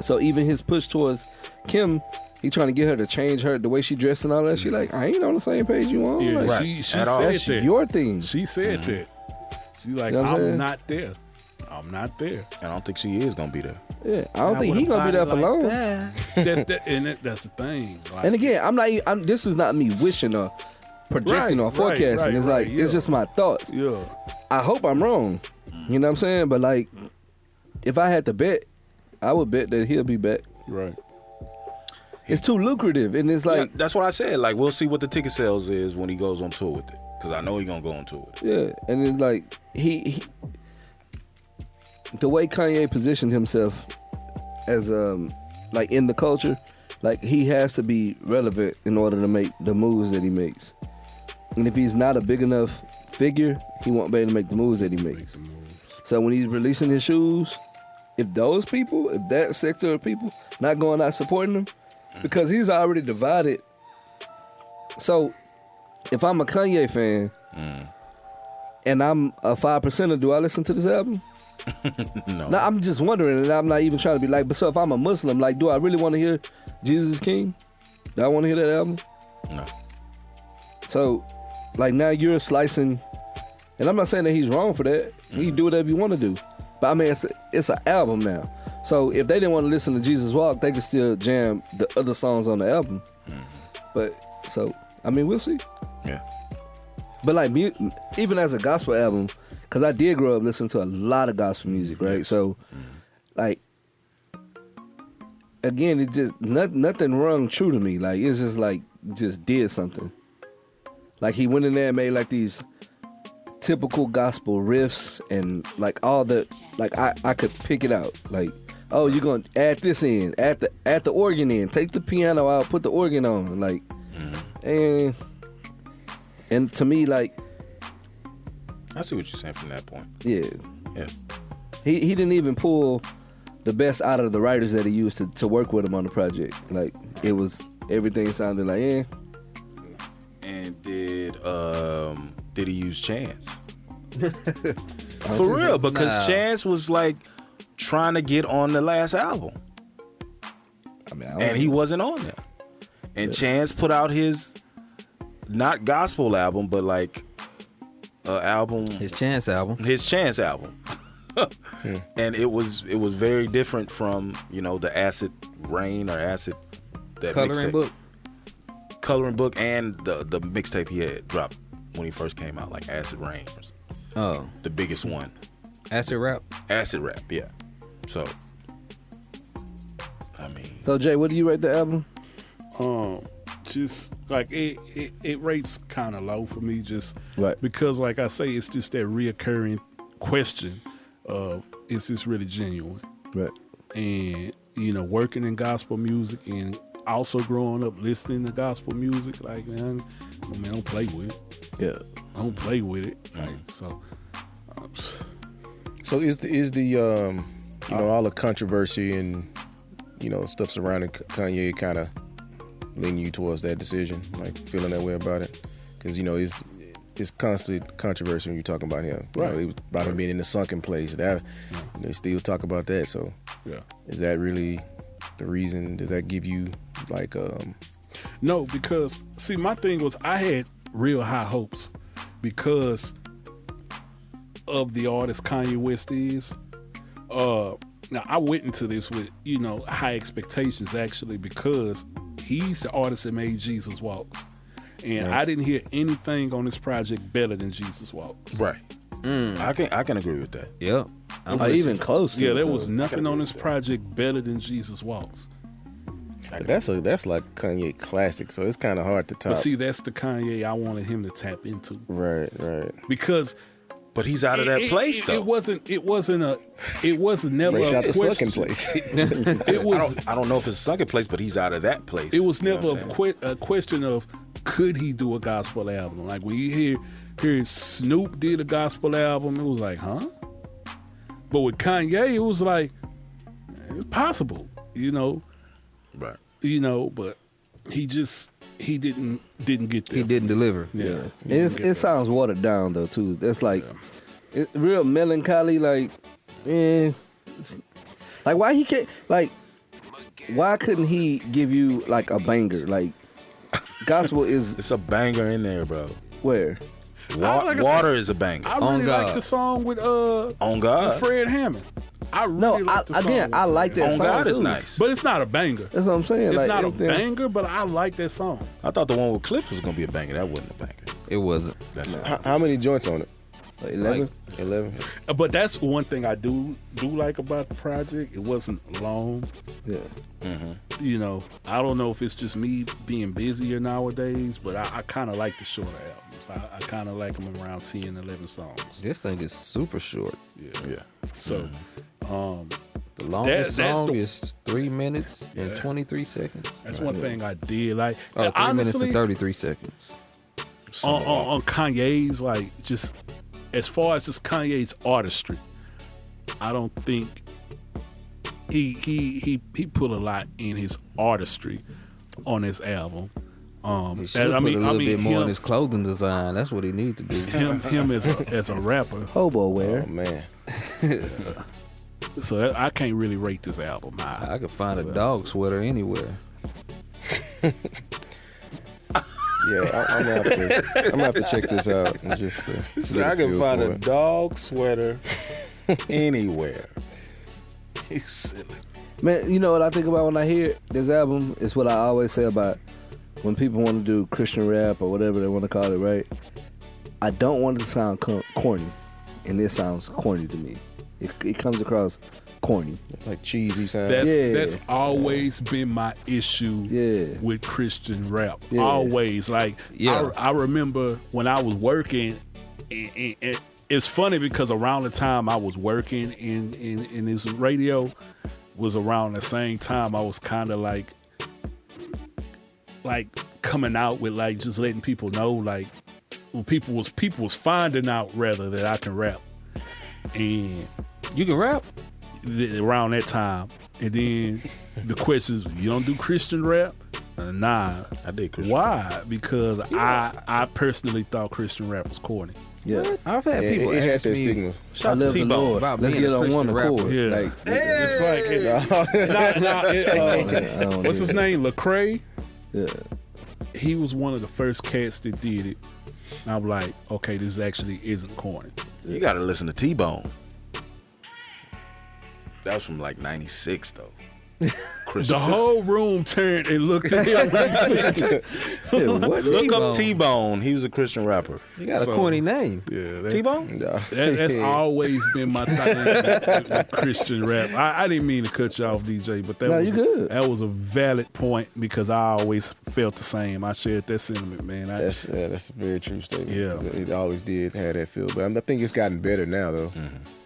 So even his push towards Kim, he trying to get her to change the way she dressed and all that. She like, I ain't on the same page you on. Yeah, Like, Right. she At all. said that's that. your thing. She said that. She like, You know what I'm saying? I'm not there. I'm not there. And I don't think she is gonna be there. Yeah, I don't think he gonna be there for long. That's the thing. Like, And again, this is not me wishing or projecting or forecasting. It's like it's just my thoughts. yeah, I hope I'm wrong. You know what I'm saying? But like, if I had to bet, I would bet that he'll be back. right. It's too lucrative, and it's like, Yeah, that's what I said. Like, we'll see what the ticket sales is when he goes on tour with it. Because I know he's gonna go on tour with it. yeah, and it's like he the way Kanye positioned himself as like in the culture, like he has to be relevant in order to make the moves that he makes. And if he's not a big enough figure, he won't be able to make the moves that he makes. So when he's releasing his shoes, if that sector of people not going out supporting him, because he's already divided. So if I'm a Kanye fan and I'm a 5%er, do I listen to this album? No. No, I'm just wondering, and I'm not even trying to be like, but so if I'm a Muslim, like, do I really want to hear Jesus is King? Do I want to hear that album? No. So, like, now you're slicing, and I'm not saying that he's wrong for that. He can do whatever you want to do. But I mean, it's an album now. So if they didn't want to listen to Jesus Walk, they could still jam the other songs on the album. But, so, I mean, we'll see. Yeah. But like even as a gospel album, because I did grow up listening to a lot of gospel music, right? So, like, again, it just nothing rung true to me. Like, it's just like just did something. Like he went in there and made like these typical gospel riffs and like all the like I could pick it out. Like, oh, you're gonna add this in, add the organ in, take the piano out, put the organ on, like, and to me, like, I see what you're saying from that point. yeah. Yeah. He didn't even pull the best out of the writers that he used to work with him on the project. Like, it was, everything sounded like, And did he use Chance? For real, because Chance was like trying to get on the last album, I mean, and he wasn't on there. And Chance put out his not gospel album, but like album, His Chance album. And it was very different from, you know, the Acid Rain or Acid, that Coloring mixtape. book. Coloring Book, and the mixtape he had dropped when he first came out, like Acid Rain, Oh, the biggest one. Acid Rap. Acid Rap, yeah. So, I mean, so Jay, what do you rate the album? Just like it rates kind of low for me, just Right. because, like I say, it's just that reoccurring question of, is this really genuine? Right. And you know, working in gospel music and also growing up listening to gospel music, like, man, I mean, I don't play with it. Yeah. I don't play with it. Like, so So is the you know, all the controversy and, you know, stuff surrounding Kanye kind of leaning you towards that decision, like feeling that way about it? Because, you know, it's constant controversy when you're talking about him. You Right. know, it was about him being in the sunken place. That they still talk about that. So yeah. is that really the reason? Does that give you like No, because see, my thing was I had real high hopes because of the artist Kanye West is. Now I went into this with, you know, high expectations actually, because he's the artist that made Jesus Walks, and I didn't hear anything on this project better than Jesus Walks. right. I can agree with that. Yep. Or even close to Yeah, it, there though. was nothing on this project better than Jesus Walks. that's like Kanye classic? So it's kind of hard to top. But see, that's the Kanye I wanted him to tap into, right. because But he's out of that place, though. It wasn't never Fresh a out the question. sunken place. It was I don't know if it's a sunken place, but he's out of that place. it was You know never what I'm saying? a question of could he do a gospel album. Like when you hear Snoop did a gospel album, it was like, huh? But with Kanye, it was like, it's possible, you know. Right. You know, but he didn't get there. He didn't deliver. Yeah. It sounds watered down though too. That's like it's real melancholy. Like, like why he can't like? Why couldn't he give you like a banger? Like, gospel is It's a banger in there, bro. where? Like I Water said, is a banger. I On really like God. the song with On God. Fred Hammond. I really No, like the song again, with I like Fred that On song God is too. nice. But it's not a banger. That's what I'm saying. It's like, not a everything- banger, but I like that song. I thought the one with Clips was gonna be a banger. That wasn't a banger. It wasn't. That's How many joints on it? Like 11. 11. But that's one thing I do like about the project. It wasn't long. Yeah. You know, I don't know if it's just me being busier nowadays, but I kind of like the shorter albums. I kind of like them around 10, 11 songs. This thing is super short. yeah. So, The longest that's song the- is 3 minutes and 23 seconds. that's one thing I did like. Oh, 3 minutes honestly, and 33 seconds. on Kanye's, like, just as far as just Kanye's artistry, I don't think he put a lot in his artistry on this album. He should put a little bit more in him, his clothing design. That's what he needs to do. him as a rapper. Hobo wear. Oh man. So I can't really rate this album high. I could find a dog sweater anywhere. Yeah, I'm gonna have to check this out and just. I can find a dog sweater anywhere. You silly. Man, you know what I think about when I hear this album? It's what I always say about when people want to do Christian rap or whatever they want to call it, right? I don't want it to sound corny, and this sounds corny to me. It comes across corny. Like cheesy sound. That's always been my issue Yeah. with Christian rap. Yeah. Always. Like, Yeah. I remember when I was working, and it's funny because around the time I was working in this radio was around the same time I was kind of like coming out with like just letting people know, like, when people was finding out rather that I can rap. And You can rap? around that time, and then the question is, you don't do Christian rap? Nah, I did Christian. Why? Because I personally thought Christian rap was corny. Yeah. I've had Yeah, people it has ask that me. stigma. I Shout out love to the T-Bone. Lord. About Let's being get a on one Christian accord. rapper. Like, It's I don't what's his do name? Lecrae. Yeah. He was one of the first cats that did it. And I'm like, okay, this actually isn't corny. You gotta listen to T-Bone. That was from like '96 though. Christian. The whole room turned and looked at him when he said that. Yeah, what? Look T-Bone. up T-Bone. He was a Christian rapper. You got a So- corny name. Yeah, that, T-Bone? that's always been my thing with Christian rap. I didn't mean to cut you off, DJ, but No, you good. that was a valid point because I always felt the same. I shared that sentiment, man. That's a very true statement. Yeah. 'Cause it always did have that feel, but I think it's gotten better now though.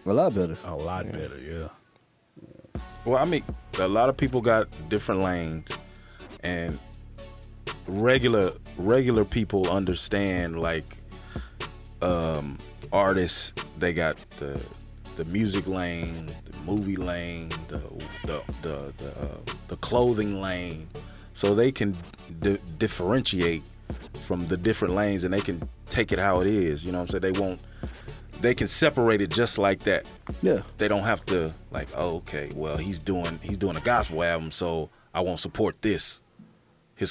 A lot better. a lot better, yeah. Well, I mean, a lot of people got different lanes, and regular people understand. Like artists, they got the music lane, the movie lane, the clothing lane, so they can differentiate from the different lanes, and they can take it how it is. You know what I'm saying? They can separate it just like that. Yeah. They don't have to like, oh, okay, well, he's doing a gospel album, so I won't support his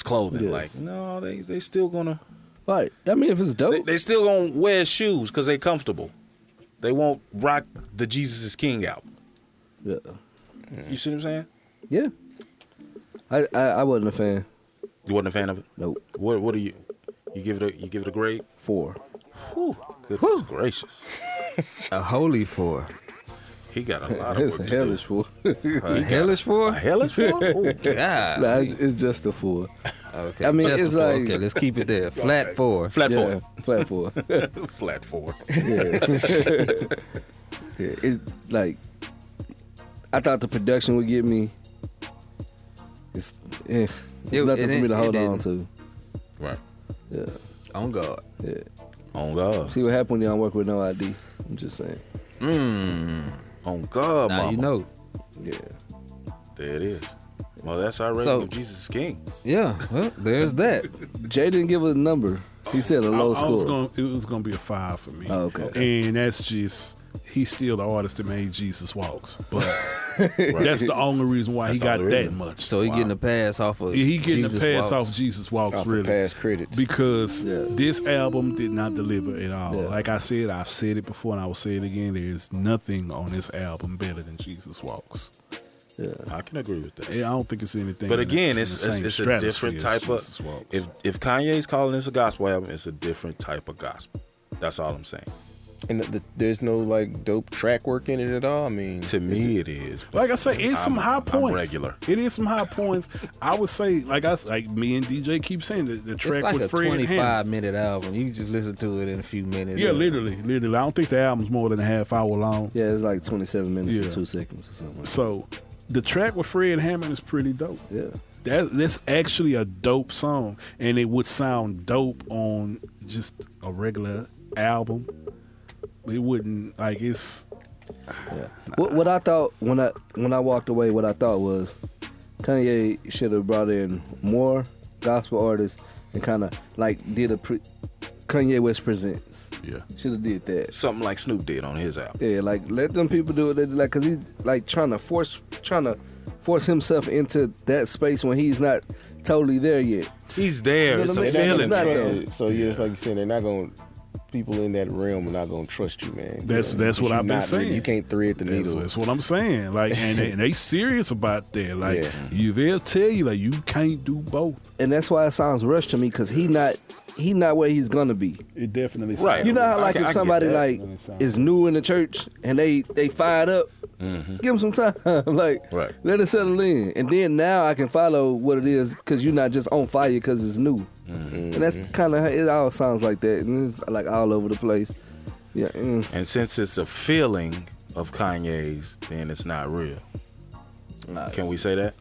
clothing. Yeah. Like, no, they still gonna Right. I mean, if it's dope. they still gonna wear shoes because they comfortable. They won't rock the Jesus is King album. Yeah. You see what I'm saying? Yeah. I wasn't a fan. You wasn't a fan of it? Nope. What do you give it a grade? 4. Whew, goodness gracious. A holy 4. He got a lot of It's work a to hellish 4. A hellish 4? A hellish for? Oh, God. Nah, it's just a 4. Okay. I mean, just it's a 4. like- Okay, let's keep it there. Flat 4. flat Yeah, flat 4. four. Flat four. Yeah, it like I thought the production would get me. It's It- nothing for me to hold didn't. on to. Right. Yeah, On God. yeah. On God. See what happened when you don't work with no ID. I'm just saying. On God, Now mama. you know. Yeah. There it is. Well, that's our rating So- of Jesus is King. Yeah, well, there's that. Jay didn't give a number. He said a low score. It was gonna be a 5 for me. Oh, okay. And that's just he's still the artist that made Jesus Walks, but that's the only reason why he That's the got only that reason. much. So he getting a pass off of He getting Jesus a pass Walks. off Jesus Walks, Off really, the past credits. because Yeah. this album did not deliver at all. Yeah. Like I said, I've said it before and I will say it again. There's nothing on this album better than Jesus Walks. Yeah. I can agree with that. I don't think it's anything. But in the- again, in the it's same a stratosphere different as type of. Jesus Walks. If Kanye's calling this a gospel album, it's a different type of gospel. That's all I'm saying. And there's no like dope track work in it at all. I mean, To me, it is. but Like I say, it's some high I'm points. regular. It is some high points. I would say, like me and DJ keep saying, the It's track like with a Fred Hammond. 25-minute album. You can just listen to it in a few minutes. Yeah, literally. I don't think the album's more than a half hour long. Yeah, it's like 27 minutes Yeah. and 2 seconds or something. So the track with Fred Hammond is pretty dope. Yeah. That's actually a dope song, and it would sound dope on just a regular album. It wouldn't like it's. What I thought when I walked away, what I thought was Kanye should have brought in more gospel artists and kind of like did a Kanye West Presents. Yeah. Should have did that. Something like Snoop did on his album. Yeah, like let them people do what they do, like, cause he's like trying to force himself into that space when he's not totally there yet. He's there. You know It's what I a mean? feeling. Not bro. So yeah, it's like you said, they're not going. People in that realm are not going to trust you, man. That's what I've been saying. You can't thread the needle. That's what I'm saying. Like, and they serious about that. Like, they'll tell you like you can't do both. And that's why it sounds rushed to me, cause he not where he's gonna be. It definitely Right. sounds- You know how I like can if get somebody that. like is new in the church and they fired up, give them some time. Like Right. let it settle in, and then now I can follow what it is because you're not just on fire because it's new. And that's kind of it. All sounds like that, and it's like all over the place. Yeah. And since it's a feeling of Kanye's, then it's not real. Can we say that?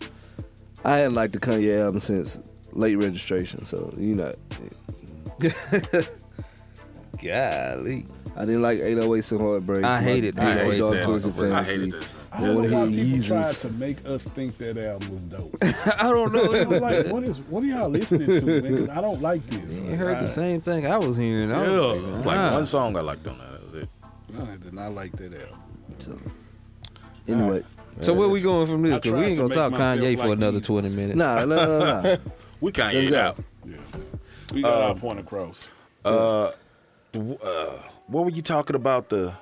I hadn't liked the Kanye album since Late Registration, so you know. Golly. I didn't like 808s and Heartbreak. I hated I hate Dog that. Twisted I Fantasy. hated this. I heard a lot of people tried Yeezus. to make us think that album was dope. I don't know. I'm like, what are y'all listening to, man? 'Cause I don't like this. You heard the same thing I was hearing. I was Yeah. like, It's like ah. one song I liked on that. That was it. I did not like that album. Anyway, So where we going from this? I Because we tried ain't to gonna make talk myself Kanye for like another Yeezus. 20 minutes. no. We Kanye Let's it go. out. Yeah. We got our point across. What were you talking about? The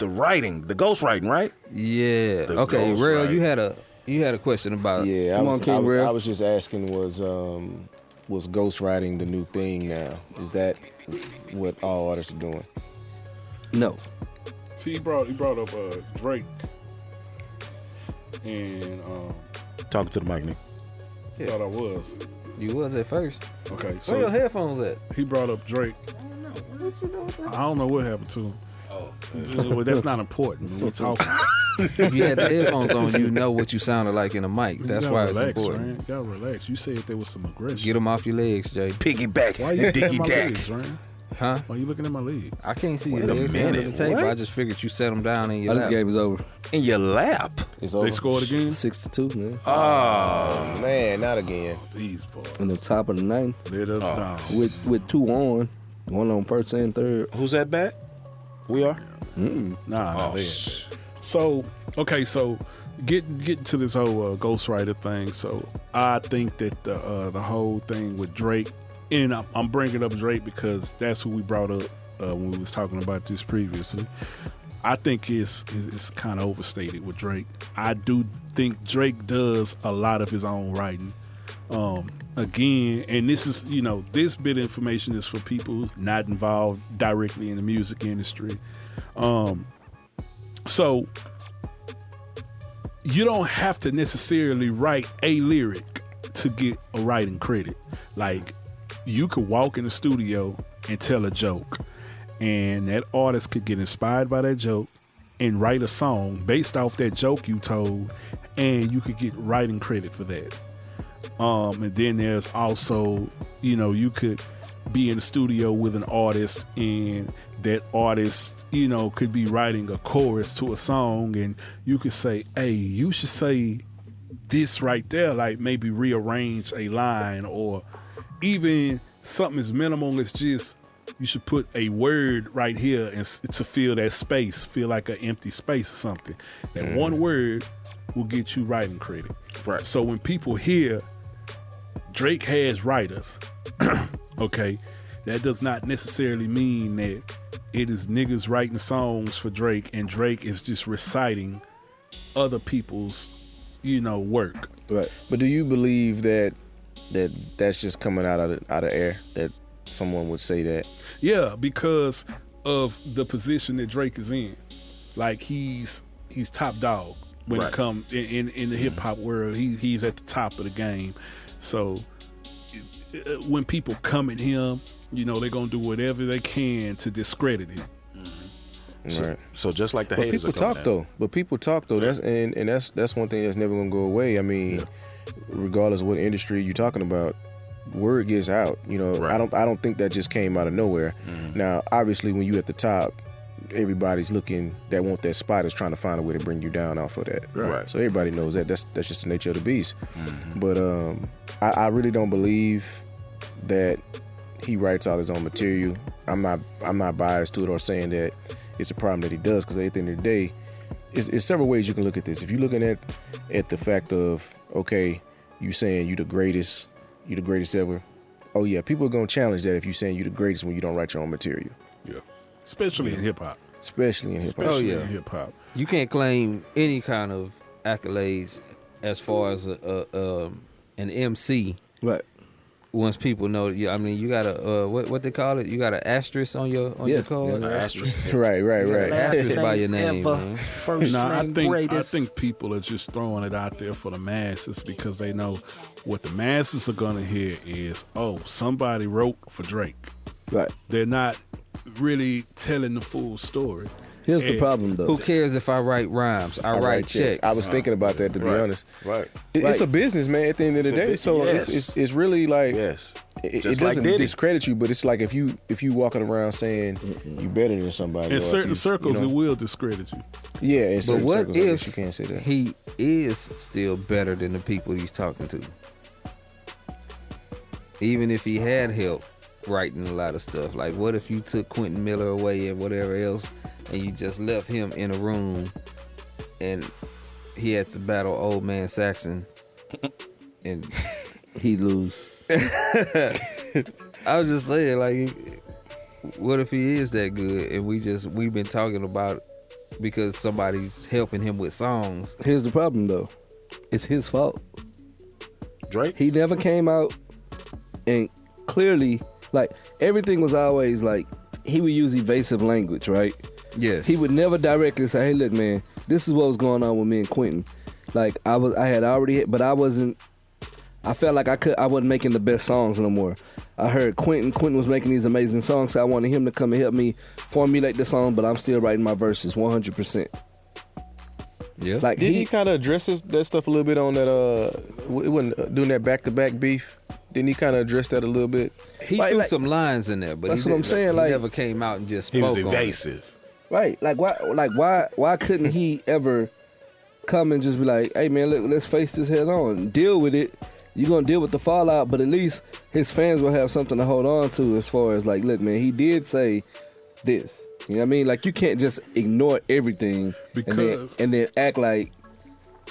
writing, the ghost writing, right? Yeah. The Okay, ghost, Rail, right. you had a question about. Yeah, Come on, King Real. I was just asking, was ghostwriting the new thing now? Is that what all artists are doing? No. See, he brought up Drake, and Talking to the mic, Nick. thought I was You was at first. okay. Where your So headphones at? he brought up Drake. I don't know what happened to him. Well, that's not important. We're talking. If you had the headphones on, you know what you sounded like in a mic. You That's gotta why relax, it's important. Man. You gotta relax. You said there was some aggression. Get them off your legs, Jay. Piggyback, Why you looking at diggy my dack. legs, Ryan? Huh? Why you looking at my legs? I can't see your Wait a legs under minute, the table. what? I just figured you set them down in your This lap. game is over. In your lap. It's over. They scored again. 6-2, man. Oh man, not again. These boys In the top of the ninth let us down. with two on, one on first and third. Who's that bat? We are. Nah, Oh, they ain't. So getting to this whole ghostwriter thing. So I think that the whole thing with Drake, and I'm bringing up Drake because that's who we brought up when we was talking about this previously. I think it's kind of overstated with Drake. I do think Drake does a lot of his own writing. Again, and this is, this bit of information is for people not involved directly in the music industry. So you don't have to necessarily write a lyric to get a writing credit. Like, you could walk in the studio and tell a joke, and that artist could get inspired by that joke and write a song based off that joke you told, and you could get writing credit for that. And then there's also, you could be in the studio with an artist, and that artist, could be writing a chorus to a song, and you could say, hey, you should say this right there, like maybe rearrange a line, or even something as minimal as just, you should put a word right here and to fill that space, feel like an empty space or something. That one word will get you writing credit. Right. So when people hear Drake has writers, okay, that does not necessarily mean that it is niggas writing songs for Drake and Drake is just reciting other people's, work. Right. But do you believe that's just coming out of air, that someone would say that? Yeah, because of the position that Drake is in. Like, he's top dog when Right. it comes in the hip hop world. He's at the top of the game. So when people come at him, they're gonna do whatever they can to discredit him. Right. So just like the But haters people are coming talk at though. But people talk though. That's and that's one thing that's never gonna go away. I mean, regardless of what industry you're talking about, word gets out. Right. I don't think that just came out of nowhere. Now, obviously, when you at the top, everybody's looking that want that spot is trying to find a way to bring you down off of that. Right. So everybody knows that. That's just the nature of the beast. But I really don't believe that he writes all his own material. I'm not biased to it or saying that it's a problem that he does, because at the end of the day, it's several ways you can look at this. If you're looking at the fact of, okay, you saying you the greatest ever. Oh yeah, people are gonna challenge that if you saying you the greatest when you don't write your own material. Yeah, especially in hip hop. Especially in hip hop. Oh, yeah. In hip hop. You can't claim any kind of accolades as far as an MC. Right. Once people know, I mean, you got a what they call it? You got an asterisk on your card. Yeah. Asterisk. Right. Asterisk by your name. Man. First I name think greatest. people are just throwing it out there for the masses because they know what the masses are gonna hear is, oh, somebody wrote for Drake. Right. They're not really telling the full story. Here's the Yeah. problem, though. Who cares if I write rhymes? I write checks. I was thinking about that, to be honest. Right. It's a business, man. At the end of the It's a day, business, so yes. it's really like Yes. it Just like doesn't Diddy. discredit you, but it's like if you walking around saying you better than somebody. or In if certain you, circles, you know, it will discredit you. Yeah, in But certain what circles, I guess if you can't say that. he is still better than the people he's talking to? Even if he had help writing a lot of stuff. Like, what if you took Quentin Miller away and whatever else, and you just left him in a room and he had to battle Old Man Saxon? And He lose. I was just saying, like, what if he is that good and we've been talking about it because somebody's helping him with songs? Here's the problem, though. It's his fault. Drake. He never came out and clearly, like, everything was always like, he would use evasive language, right? Yes. He would never directly say, hey, look, man, this is what was going on with me and Quentin. Like, I had already, but I felt like I wasn't making the best songs no more. I heard Quentin was making these amazing songs, so I wanted him to come and help me formulate the song, but I'm still writing my verses 100%. Yeah. Like, Did he kind of address that stuff a little bit on that? It wasn't doing that back-to-back beef. Didn't he kind of address that a little bit? He threw some lines in there, but that's he what I'm saying. He Like, never came out and just spoke He was on it. evasive. right? Like, why couldn't he ever come and just be like, hey, man, look, let's face this head on, deal with it. You're gonna deal with the fallout, but at least his fans will have something to hold on to as far as like, look, man, he did say this. You know what I mean? Like, you can't just ignore everything Because- and then act like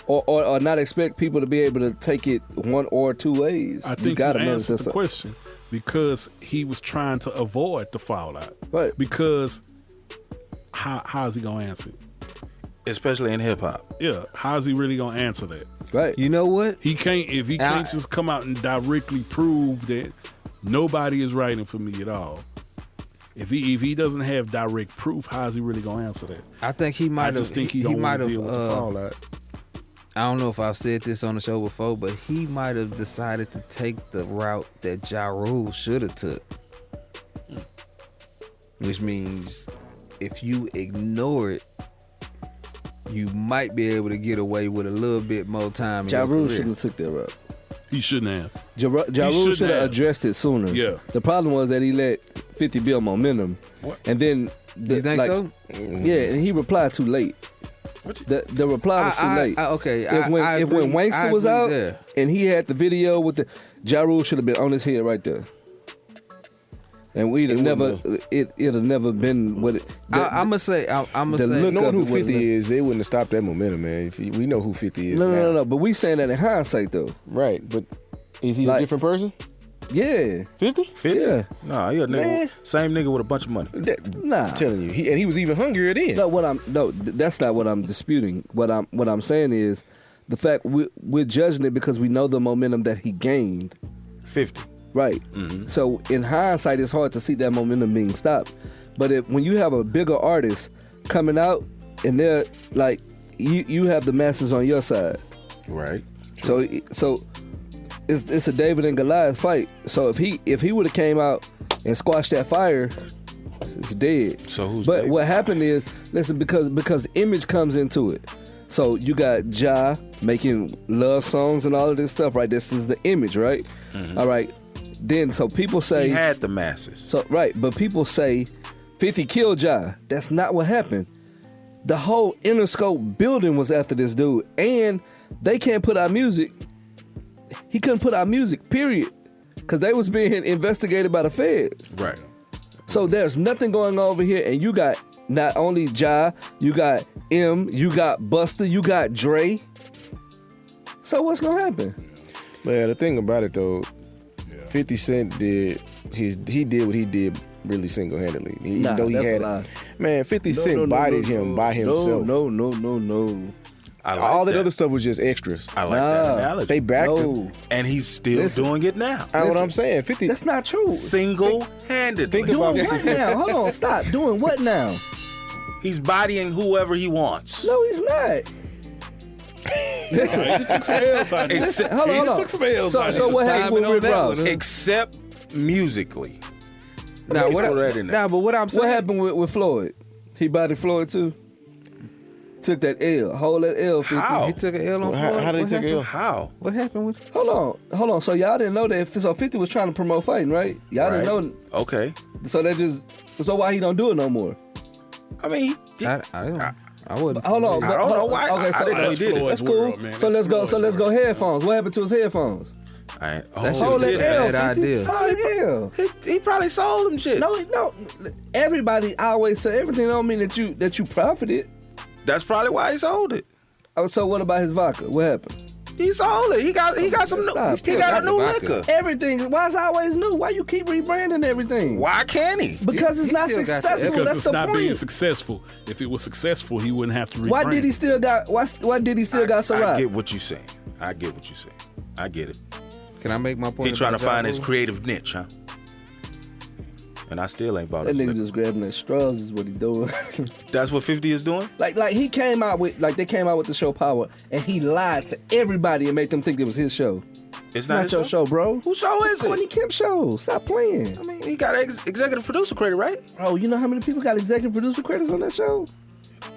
or not expect people to be able to take it one or two ways. I think you gotta know answered that's the question because he was trying to avoid the fallout. Right. Because how's he gonna answer it? Especially in hip hop. Yeah, how's he really gonna answer that? right. You know what? He can't if he can't just come out and directly prove that nobody is writing for me at all. If he doesn't have direct proof, how's he really gonna answer that? I think he I might have. just think he don't might want to have. deal with the fallout. I don't know if I've said this on the show before, but he might have decided to take the route that Ja Rule should have took, which means if you ignore it, you might be able to get away with a little bit more time. Ja in your Rule career. shouldn't have took that route. He shouldn't have. Ja Rule shouldn't should have have. addressed it sooner. Yeah. The problem was that he let 50 build momentum. What? And then You think so? Yeah, and he replied too late. The reply was too late. Okay. If when Wankster was out and he had the video with the Ja Rule should have been on his head right there. And we'd have never it'd have never been what it I'm gonna say. I'm the gonna say. look Knowing of who it wouldn't 50 is, they wouldn't have stopped that momentum, man. We know who 50 is. No, now. but we saying that in hindsight though. Right, but is he Like- a different person? Yeah. 50? 50? Yeah. Nah, he a Man. nigga. Same nigga with a bunch of money. Nah. I'm telling you, he was even hungrier then. That's not what I'm disputing. What I'm saying is the fact we're judging it because we know the momentum that he gained. 50. Right. So in hindsight, it's hard to see that momentum being stopped. But when you have a bigger artist coming out and they're like, you have the masses on your side. Right. So it's a David and Goliath fight. So if he would have came out and squashed that fire, it's dead. So who's But David? what happened is, listen, because image comes into it. So you got Ja making love songs and all of this stuff, right? This is the image, right? All right. Then so people say He had the masses. so right, but people say 50 killed Ja. That's not what happened. The whole Interscope building was after this dude, and they can't put out music. He couldn't put out music, period. because they was being investigated by the feds. Right. So there's nothing going on over here, and you got not only Ja, you got M, you got Busta, you got Dre. So what's gonna happen? Man, the thing about it though, 50 Cent he did what he did really single-handedly. Even though he that's had a lie. Man, 50 Cent bodied him by himself. No. I like All that that other stuff was just extras. I like that analogy. They backed him. No, And he's still doing it now. That's what I'm saying. 50. that's not true. Single-handedly. Think about Doing what now? Hold on, stop. Doing what now? He's bodying whoever he wants. No, he's not. Listen, He took some L's out there. Except, hold on. took some L's out So there. what happened with Timing on Rick that Ross? one, huh? except musically. Now, Let's throw that in there. but what I'm saying, What happened with Floyd? He bodied Floyd too. Took that L. Hold that L. 50. How? he took an L on How Floyd? did he What take an happened? L? How? What happened with? Hold on. So y'all didn't know that. So 50 was trying to promote fighting, right? Y'all Right. didn't know. Okay. So that just. So why he don't do it no more? I mean, I wouldn't. Hold on. I don't know why. Okay, so I didn't know he did it. that's Floyd's cool. world, man. So That's let's go. So Floyd's let's go world. headphones. What happened to his headphones? I, That shit Hold was that a L. bad 50. idea. Hold that L. he probably sold them shit. No. Everybody always say everything don't mean that you profited. That's probably why he sold it. Oh, so what about his vodka? What happened? He sold it. He got some. Stop. He got a new Vodka. liquor. Everything. Why is it always new? Why you keep rebranding everything? Why can't he? Because it's He not still got that. successful. Because That's it's the not being point. successful. If it was successful, he wouldn't have to rebrand. Why did he still got? Why did he still got I Ciroc? get what you're saying. I get what you're saying. I get it. Can I make my point? He trying to about Ja find his Rule? creative niche, huh? And I still ain't bought That his nigga liquor. just grabbing at straws is what he doing. That's what 50 is doing? like he came out with they came out with the show Power and he lied to everybody and made them think it was his show. It's Not his your show, bro. Whose show is Courtney it? Kemp show. Stop playing. I mean, he got executive producer credit, right? Bro, you know how many people got executive producer credits on that show?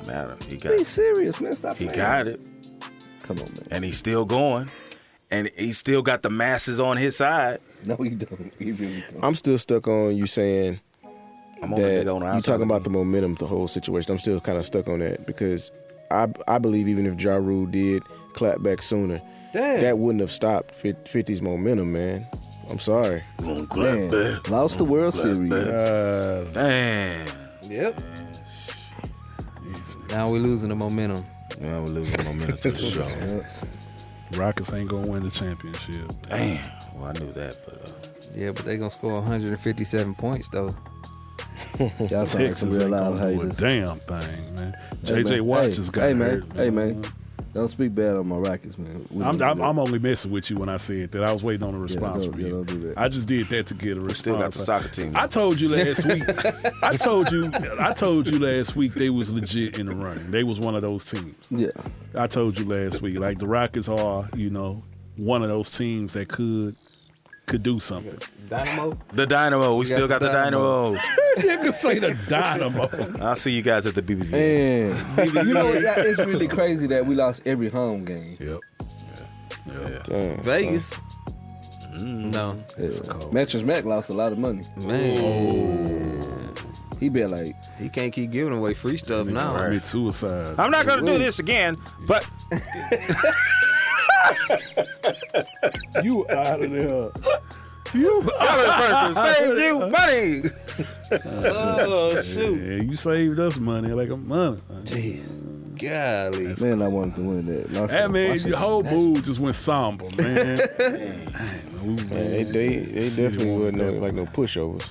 Matter. He Be got serious, man. Stop he playing. got it. Come on, man. And he's still going. And he still got the masses on his side. No, he don't. He really don't. I'm still stuck on you saying I'm on the that nigga on the you outside talking of about me. the momentum, the whole situation. I'm still kind of stuck on that because I believe even if Ja Rule did clap back sooner, Damn. that wouldn't have stopped 50's momentum, man. I'm sorry. Man, lost the World Series. Damn. Yep. Now we're losing the momentum. Yeah, we're losing momentum to the show. Rockets ain't gonna win the championship. Damn. Well, I knew that, but Yeah, but they gonna score 157 points though. Y'all sound like some Texas real ain't loud gonna do a haters. damn thing, man. Hey, JJ man. Watt Hey, just got hey, man. hurt. Hey, man. Don't speak bad on my Rockets, man. We don't do that. I'm only messing with you when I said that. I was waiting on a response from you. don't do that. I just did that to get a response. still got the soccer team. I told you last week. I told you last week they was legit in the running. They was one of those teams. Yeah. I told you last week. Like the Rockets are, one of those teams that could do something. Dynamo. the Dynamo. We still got the Dynamo. You can say the Dynamo. I'll see you guys at the BBB. And you know what? It's really crazy that we lost every home game. Yep. Damn. Vegas. No, Mattress Mac lost a lot of money. man. He be like, He can't keep giving away free stuff now. Commit suicide. I'm not going to do this again, but You out of there. save you money. Oh shoot. Yeah, you saved us money like a month. Jeez. Golly. man, I wanted to win that. Lost Hey to man, Washington. your whole mood just went somber, man. Man, they definitely wasn't no pushovers.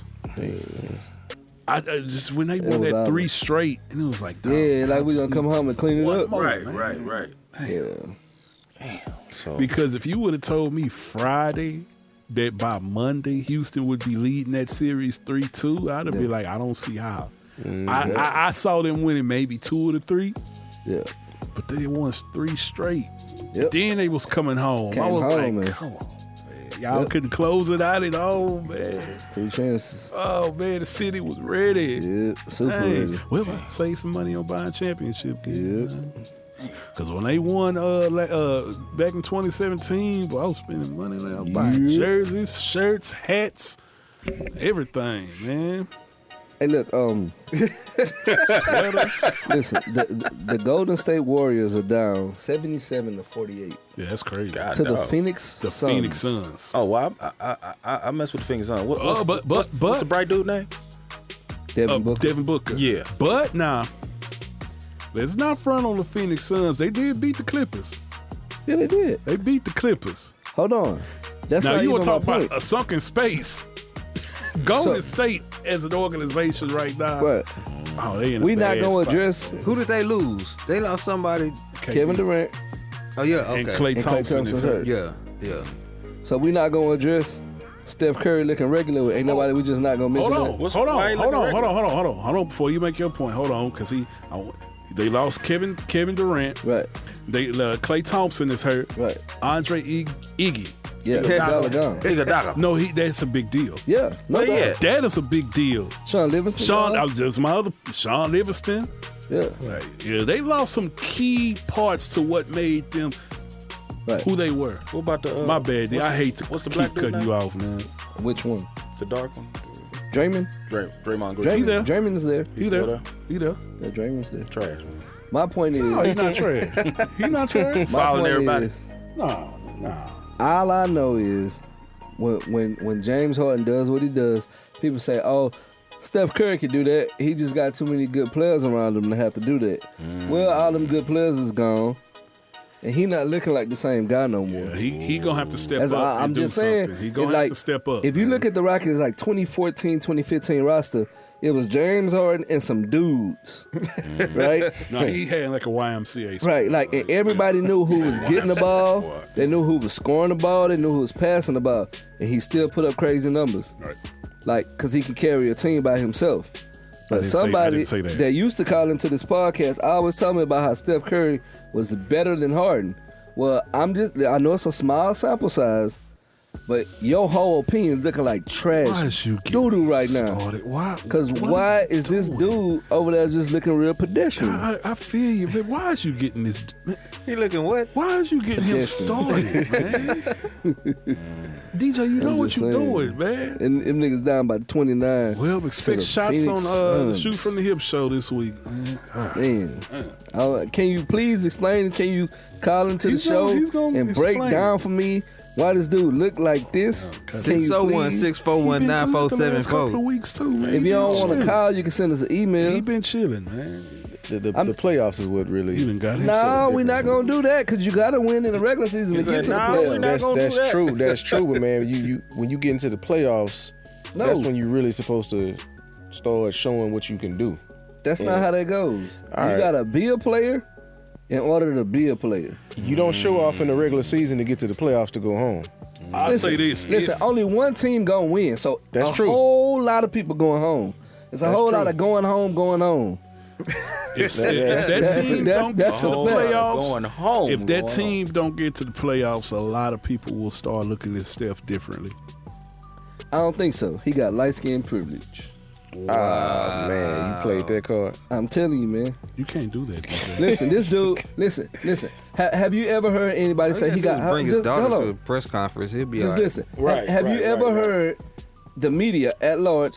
I just when they It won was that obvious. 3 straight, and it was like, Yeah, like we gonna come home and clean it up. Right. Yeah. So Because if you would have told me Friday that by Monday Houston would be leading that series 3-2, I'd have been like, I don't see how. I saw them winning maybe 2 of the 3, Yeah. but they won 3 straight. Yep. Then they was coming home. I Came was home, like, man. come on, man. Y'all Yep. couldn't close it out at home, man. 2 chances. Oh man, the city was ready. Yep. Super Hey, ready. well, I save some money on buying championship games. Yep. Because when they won back in 2017, boy, I was spending money on buying Yep. jerseys, shirts, hats, everything, man. Hey, look, listen, the Golden State Warriors are down 77-48 Yeah, that's crazy. God, to the dog. Phoenix The Suns. Phoenix Suns. Oh, well, I mess with the Phoenix Suns. What's but the bright dude name? Devin Booker. Devin Booker. Yeah. But now, let's not front on the Phoenix Suns. They did beat the Clippers. Yeah, they did. They beat the Clippers. Hold on. That's Now not you even want to my talk point. about a sunken space. Golden So- State as an organization right now. But Oh, they in a we not bad going to spot. address Who did they lose? They lost somebody. Kevin Durant, Oh yeah, And okay. Klay And Klay Thompson is Thompson's hurt. hurt. Yeah. so we not going to address Steph Curry looking regular. Ain't nobody. We just not going to Hold mention on, that. hold why he on, hold looking on, hold on, hold on, hold on, hold on. Before you make your point, hold on, because they lost Kevin Durant. Right, They Klay Thompson is hurt. right. Andre Iggy. Yeah, Iguodala gone. Iguodala. No, that's a big deal. Yeah, no Well, doubt. yeah. That is a big deal. Sean Livingston. Sean, gone. I was just my other Sean Livingston. Yeah, Right. Yeah, they lost some key parts to what made them right. who they were. What about the? My bad. what's I the- hate to what's the keep black dude cutting name? you off, man. Which one? The dark one. Draymond. Draymond Green. there. Draymond's there. He still there. He there. Yeah, Draymond's there. Trash. Man. My point is, No, he's not trash. He not trash. my Following point everybody. is, No. all I know is when James Harden does what he does, people say, "Oh, Steph Curry can do that. He just got too many good players around him to have to do that." Well, all them good players is gone, and he not looking like the same guy no more. Yeah, he gonna have to step That's up. all- I'm and do just saying, something. He gonna it's have like, to step up. If you man. look at the Rockets like 2014, 2015 roster, it was James Harden and some dudes, right? no, he had like a YMCA. Right, like and everybody knew who was getting the ball. They knew who was scoring the ball. They knew who was passing the ball, and he still put up crazy numbers. Right. Like, cause he can carry a team by himself. But didn't say- I somebody didn't say that. that used to call into this podcast always tell me about how Steph Curry was better than Harden. Well, I know it's a small sample size, but your whole opinion is looking like trash Why is you doo-doo right now. started? Why? Cause what why are you is this doing? dude over there just looking real pedestrian? I feel you, man. Why is you getting this? Man, He looking what? why is you getting him Pedestrian. started, man? DJ, you know I'm what just you saying. doing, man. And them niggas down by 29. Well, to expect the shots Phoenix on the Suns. Shoot from the Hip show this week. Man, can you please explain? Can you call into the He's show gonna and break explain. down for me why this dude look like this? Can you 601 please? 641 He been good the last couple of 9474. weeks too, man. If you don't want to Chilling. call, you can send us an he email. been chilling, man. The playoffs is what really. You done got him. No, we're not gonna do that because you gotta win in the regular season to He get said, to the "Nah, we playoffs. not gonna do That's that." true. That's true. But man, you when you get into the playoffs, No. that's when you're really supposed to start showing what you can do. That's not how that goes. All you right. gotta be a player in order to be a player. You don't show off in the regular season to get to the playoffs to go home. I'll say this. Listen, only one team gonna win, so That's a true. whole lot of people going home. It's a That's whole true. lot of going home. If that that's- team that's- don't that's get to a the fact. playoffs, Going home. if that going team don't get to the playoffs, a lot of people will start looking at Steph differently. I don't think so. He got light skin privilege. Ah man, you played that card. I'm telling you, man. You can't do that. DJ. Listen, this dude. Listen. Have you ever heard anybody say he got? Bring his just, daughter hold to a on. press conference. He'll be Just all right. listen. Right, Have you right, ever right, right. heard the media at large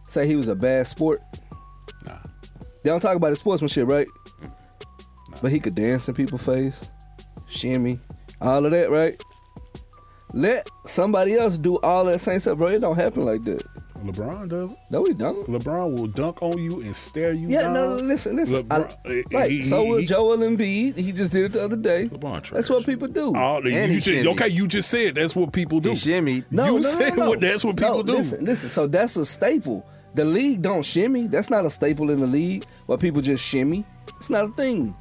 say he was a bad sport? Nah. They don't talk about his sportsmanship, right? But he could dance in people's face, shimmy, all of that, right? Let somebody else do all that same stuff, bro. It don't happen like that. LeBron does it. No, he don't. LeBron will dunk on you and stare you Yeah, down. no, listen. LeBron- Right, so will Joel Embiid. He just did it the other day. LeBron trash. That's what people do. Oh, And he you just, shimmied. okay, you just said that's what people do. He shimmied. You said that's what people do. Listen. So that's a staple. The league don't shimmy. That's not a staple in the league. Where people just shimmy. It's not a thing.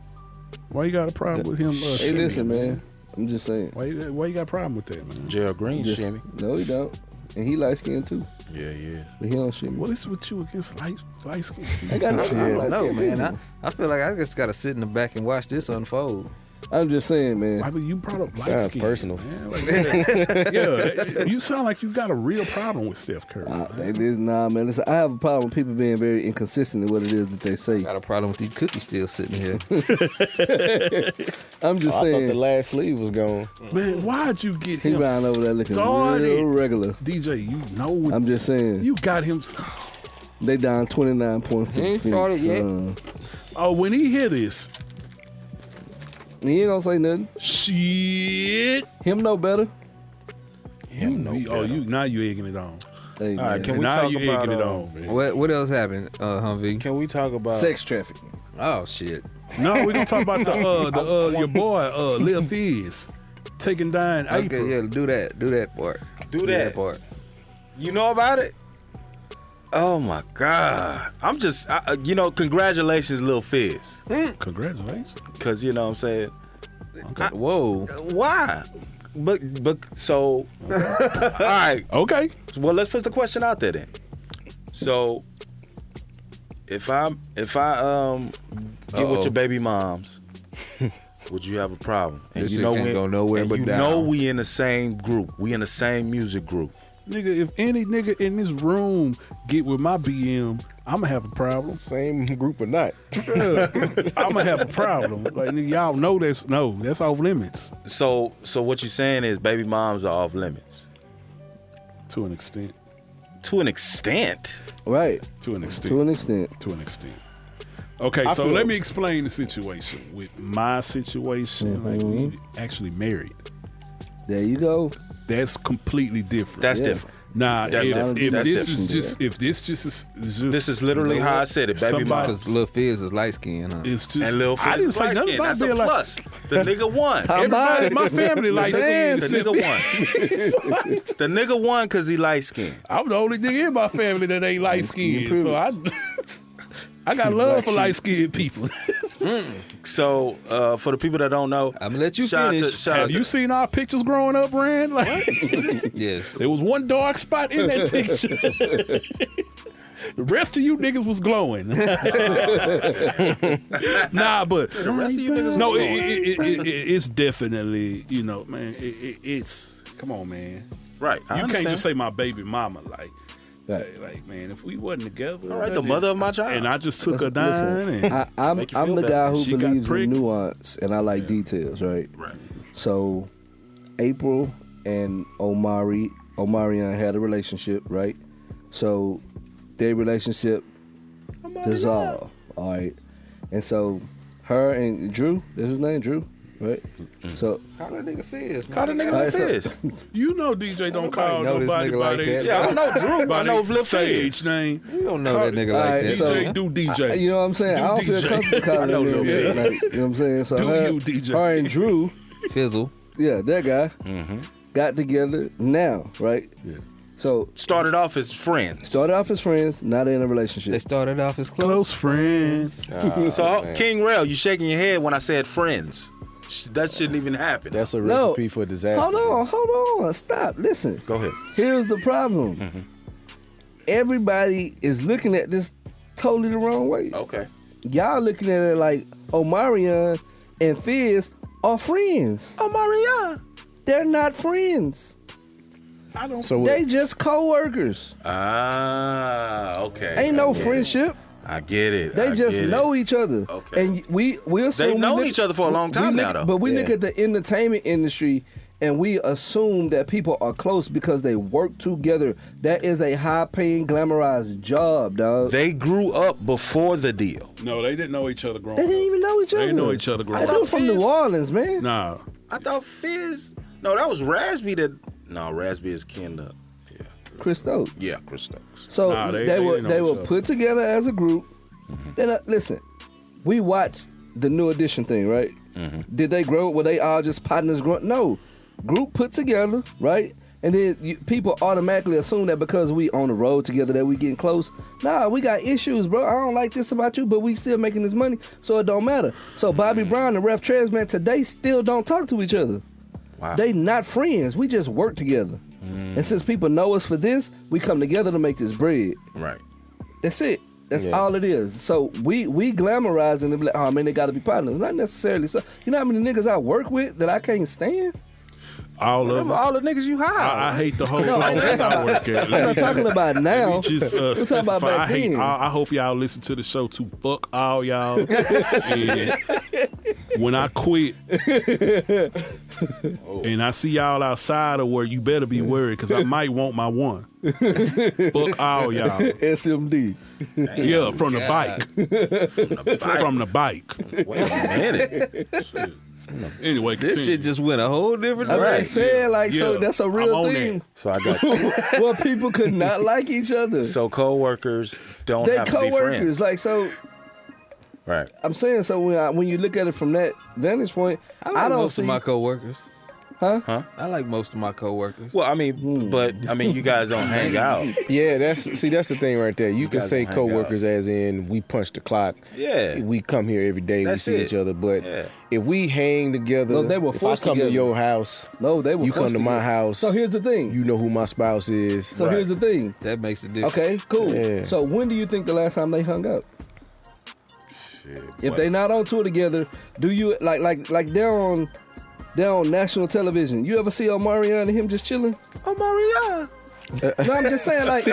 Why you got a problem with him? Hey, listen, man. I'm just saying. Why you got a problem with that, man? Gerald Green Just- shimmy. No, he don't. And he light skinned too. Yeah, yeah. But he don't shimmy. What is with you against light skin? I got no I don't light know, skinned man. people. I feel like I just got to sit in the back and watch this unfold. I'm just saying, man. Why, but you brought up light Sounds skin, personal. man. Like, you sound like you got a real problem with Steph Curry. Nah, man. Listen, I have a problem with people being very inconsistent in what it is that they say. Got a problem with these cookies still sitting here. I'm just I thought the saying. last sleeve was gone. Man, why'd you get He him riding over there looking started? real regular. DJ, you know I'm just saying. you got him. They down 29.6. He ain't started yet. Oh, when he hear this, He ain't gonna say nothing. shit. Him know better. Now you egging it on. Hey, All right, man. can we Now talk you about egging it on, man. What else happened, Humvee? Can we talk about Sex trafficking. Oh shit. No, we gonna talk about your boy Lil Fizz taking down April. Okay, yeah, do that part. Do that. part. You know about it? Oh my God! I'm just, congratulations, Lil Fizz, Congratulations. because you know what I'm saying. Whoa. Why? But so, all right. Okay. Well, let's put the question out there then. So, if I get with your baby moms, would you have a problem? And This shit can't go nowhere and but you down. know we in the same group. We in the same music group. Nigga, if any nigga in this room get with my BM, I'ma have a problem. Same group or not. I'ma have a problem. Like nigga, y'all know that's off limits. So what you're saying is baby moms are off limits To an extent. to an extent. Right. To an extent. To an extent. To an extent. Okay, so let me explain the situation. With my situation, like we actually married. There you go. That's completely different. That's Yeah. different. Nah, That's if different. this That's is different. just if this just is just This is literally how I said it, baby Somebody- moms. Because Lil Fizz is light skinned, huh? it's just And Lil Fizz I didn't is say nothing light-skinned. about That's a being like plus. The nigga won. everybody. My family like The skin. nigga won. The nigga won because he light skinned. I'm the only nigga in my family that ain't light skinned, so I got love for light skinned people. So for the people that don't know, I'm gonna let you shout out finish. to- shout out Have to- you seen our pictures growing up, Rand? Like, Yes. there was one dark spot in that picture. The rest of you niggas was glowing. Nah, but The rest of you niggas no, was glowing. it's definitely, man. It's come on, man. Right. I You understand. can't just say my baby mama like. Right. Like, man, if we wasn't together, All right, the mother of my child. and I just took her down, and I'm Make you I'm feel the better. guy who She got believes in pricked. nuance and I like details, right? Right. So April and Omarion had a relationship, right? So their relationship dissolved, all right? And so her and Drew, that's his name, Drew, right? So Call that nigga Fizz, man. Call the nigga All like right, so- this. you know DJ don't call know this nobody nigga by like their that. Yeah, I don't know Drew. by I know their Lil stage Fizz. name. You don't know that nigga All like right, that. so- DJ do DJ. you know what I'm saying? Do I don't feel DJ. comfortable calling I know him Lil that. Fizz. Like, you know what I'm saying? So Do her, you, DJ. her and Drew, Fizzle. yeah, that guy, got together now, right? Yeah. So Started off as friends. started off as friends, now they're in a They relationship. started off as close. Close friends. So man. King Rail, you shaking your head when I said friends. That shouldn't even happen. That's a No. recipe for disaster. Hold on, stop, listen. Go ahead. Here's the problem. Everybody is looking at this totally the wrong way. Okay. Y'all looking at it like Omarion and Fizz are friends. Oh, Maria. They're not friends. So They just co-workers. Ah, okay. Ain't no I get it. friendship. I get it. They I just get know it. each other. Okay. And we assume They've we known look- each other for a long we time look- now, though. But we Yeah. look at the entertainment industry and we assume that people are close because they work together. That is a high-paying, glamorized job, dog. They grew up before the deal. No, they didn't know each other growing They up. didn't even know each They other. didn't know each other growing I up. do from New Orleans, man. Nah. I thought Fizz. No, that was Raspy that. No, Raspy is kin up. Yeah. Chris Stokes. Yeah, Chris Stokes. So Nah, they they were didn't know they each were other. put together as a group. Then listen, we watched the New Edition thing, right? Did they grow? Were they all just partners growing? No, group put together, right? And then people automatically assume that because we on the road together that we getting close. Nah, we got issues, bro. I don't like this about you, but we still making this money, so it don't matter. So Bobby Brown and Ref Transman today still don't talk to each other. Wow. They not friends. We just work together. And since people know us for this, we come together to make this bread. Right. That's it. That's Yeah. all it is. So we glamorize and be like, oh man, they gotta be partners. Not necessarily so. You know how many niggas I work with that I can't stand? All of Remember them. all the niggas you hired. I hate the whole No, place I work at. I'm not talking about now. Let me just We're talking specify. about back then. I hope y'all listen to the show to fuck all y'all. And when I quit, And I see y'all outside of where you better be worried because I might want my one. Fuck all y'all. SMD. Yeah, from the bike. From the bike. Wait a minute. Anyway, This continue. shit just went a whole different I'm direction. just saying, like, so Yeah, that's a I'm real on thing. So I got Well, people could not like each other. so co-workers don't They have to be friends. co-workers, like, so Right. I'm saying, so when you look at it from that vantage point, I like I don't most see. of my coworkers. Huh? I like most of my coworkers. Well, I mean, but I mean, you guys don't hang out. Yeah, that's the thing right there. You can guys say don't hang out. coworkers as in we punch the clock. Yeah. We come here every day. That's we see it. each other. But Yeah. if we hang together, No, they were if I forced come to together. your house, No, they were. you come forced to my get- house. So here's the thing. you know who my spouse is. So here's the thing. That makes it different. Okay, cool. Yeah. So when do you think the last time they hung up? Shit. If they not on tour together, do you like they're on national television? You ever see Omarion and him just chilling? Omarion. No, I'm just saying, like,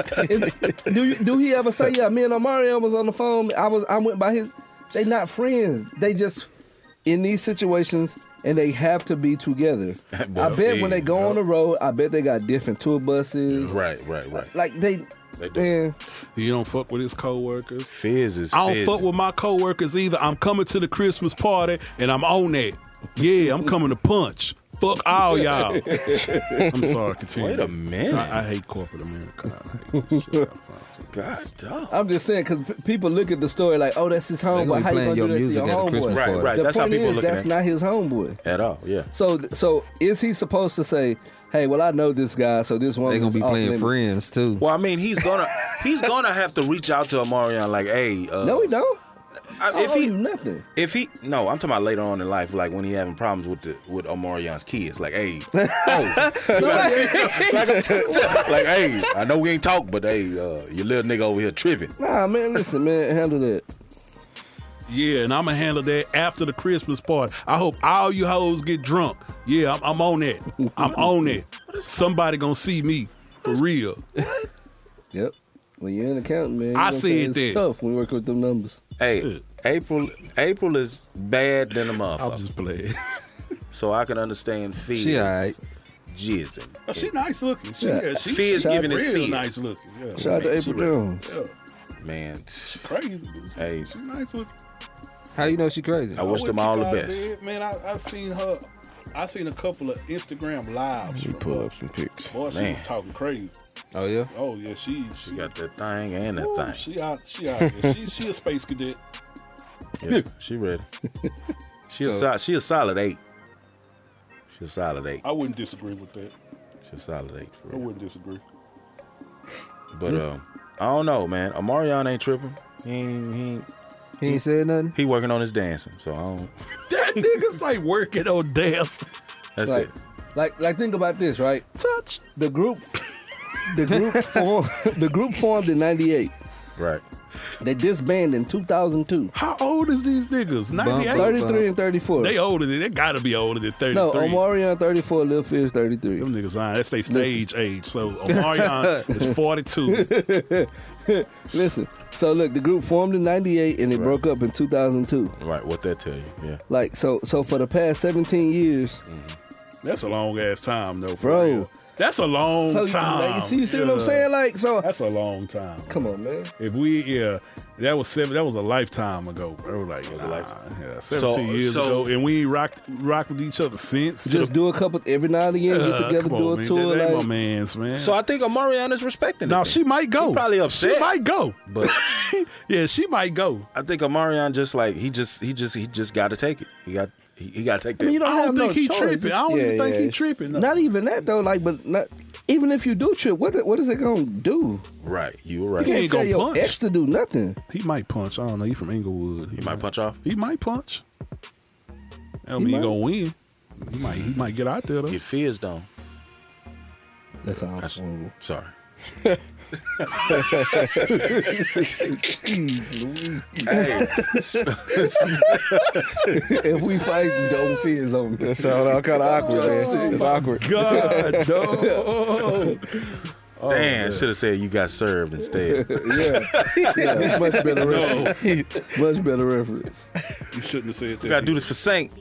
do he ever say, yeah, me and Omarion was on the phone, I went by his. They not friends. They just in these situations, and they have to be together. I bet when they go on the road, I bet they got different tour buses. Right. Like they They do. man, You don't fuck with his coworkers. Fizz is. I don't fizzing. fuck with my coworkers either. I'm coming to the Christmas party and I'm on that. Yeah, I'm coming to punch. Fuck all y'all. I'm sorry, continue. Wait a minute. I hate corporate America. I hate this shit. God damn. I'm just saying because people look at the story like, oh, that's his They homeboy. gonna How be you playing gonna your do that to music your at a Christmas homeboy? Right, party. right. The That's how point people is, look at that's it. not his homeboy. At all, yeah. So is he supposed to say, hey, well, I know this guy, so this one They gonna be playing friends too. Well, I mean, he's gonna have to reach out to Omarion like, hey, No, he don't. if he nothing. no, I'm talking about later on in life, like when he having problems with Omarion's kids, like, hey, like, hey, I know we ain't talk, but hey, your little nigga over here tripping. Nah, man, listen, man, handle that. Yeah, and I'm gonna handle that after the Christmas party. I hope all you hoes get drunk. Yeah, I'm on that. I'm on that. Somebody gonna see me for real. Yep. When you're in accounting, man, you I gonna said say it's that. tough when you work with them numbers. Hey, April is bad than a I'm motherfucker, just playing. so I can understand Fizz She alright. jizzing. Oh, she nice looking. She Fizz giving his real fees. nice looking. Yeah, Shout out to Man, she April Jones. Man, she crazy. hey, She nice looking. How you know she crazy? I wish them all the best. Man, I seen her. I seen a couple of Instagram lives. Let me from pull her. up some pics. Boy, she Man. was talking crazy. Oh yeah. Oh yeah, she got that thing and that Ooh, thing. She out there. She a space cadet. Yeah, she ready. She a solid 8. She a solid 8. I wouldn't disagree with that. She a solid 8 for I real. wouldn't disagree. But I don't know, man. Omarion ain't tripping. He ain't said nothing. He working on his dancing, so I don't. That nigga's like working on dance. That's Like, it. like think about this, right? Touch. The group formed in '98. Right. They disbanded in 2002. How old is these niggas? 98. 33 and 34. They older than they gotta be older than 33. No, Omarion 34, Lil Fizz 33. Them niggas, that's their stage age. So Omarion is 42. Listen, so look, the group formed in '98 and it broke up in 2002. Right. What that tell you? Yeah. Like so for the past 17 years, That's a long ass time, though, for Bro. real. That's a long so time. you see what I'm Yeah. saying? Like so, That's a long time. come on, man. If that was a lifetime ago, bro. Like, yeah, 17 years so- ago, and we ain't rocked with each other since. Just do a couple every now and again, get together, come do on, a man. tour. That ain't Like, my man's, man. So I think Omarion is respecting it. now then. she might go. He probably upset. She might go. But Yeah, she might go. I think Omarion just like he just got to take it. He got to take that. I mean, you I don't don't have think no he choice. tripping. I don't Yeah, even think yeah, he it's- tripping. No. Not even that though. Like, but not, even if you do trip, what is it gonna do? Right. You were You right. ain't can't tell gonna your punch. ex to do nothing. He might punch. I don't know. He from Inglewood. He might punch off. He might punch. That don't He mean he might. gonna win. He might get out there though. Get Fizz on. That sounds That's horrible. sorry. Jeez Louise. Hey, If we fight, don't Fizz on me. That sound all kind of awkward, man. It's awkward. God, no. Damn, should have said you got served instead. yeah, much better reference. Much better reference. You shouldn't have said that. We gotta do this for Saint.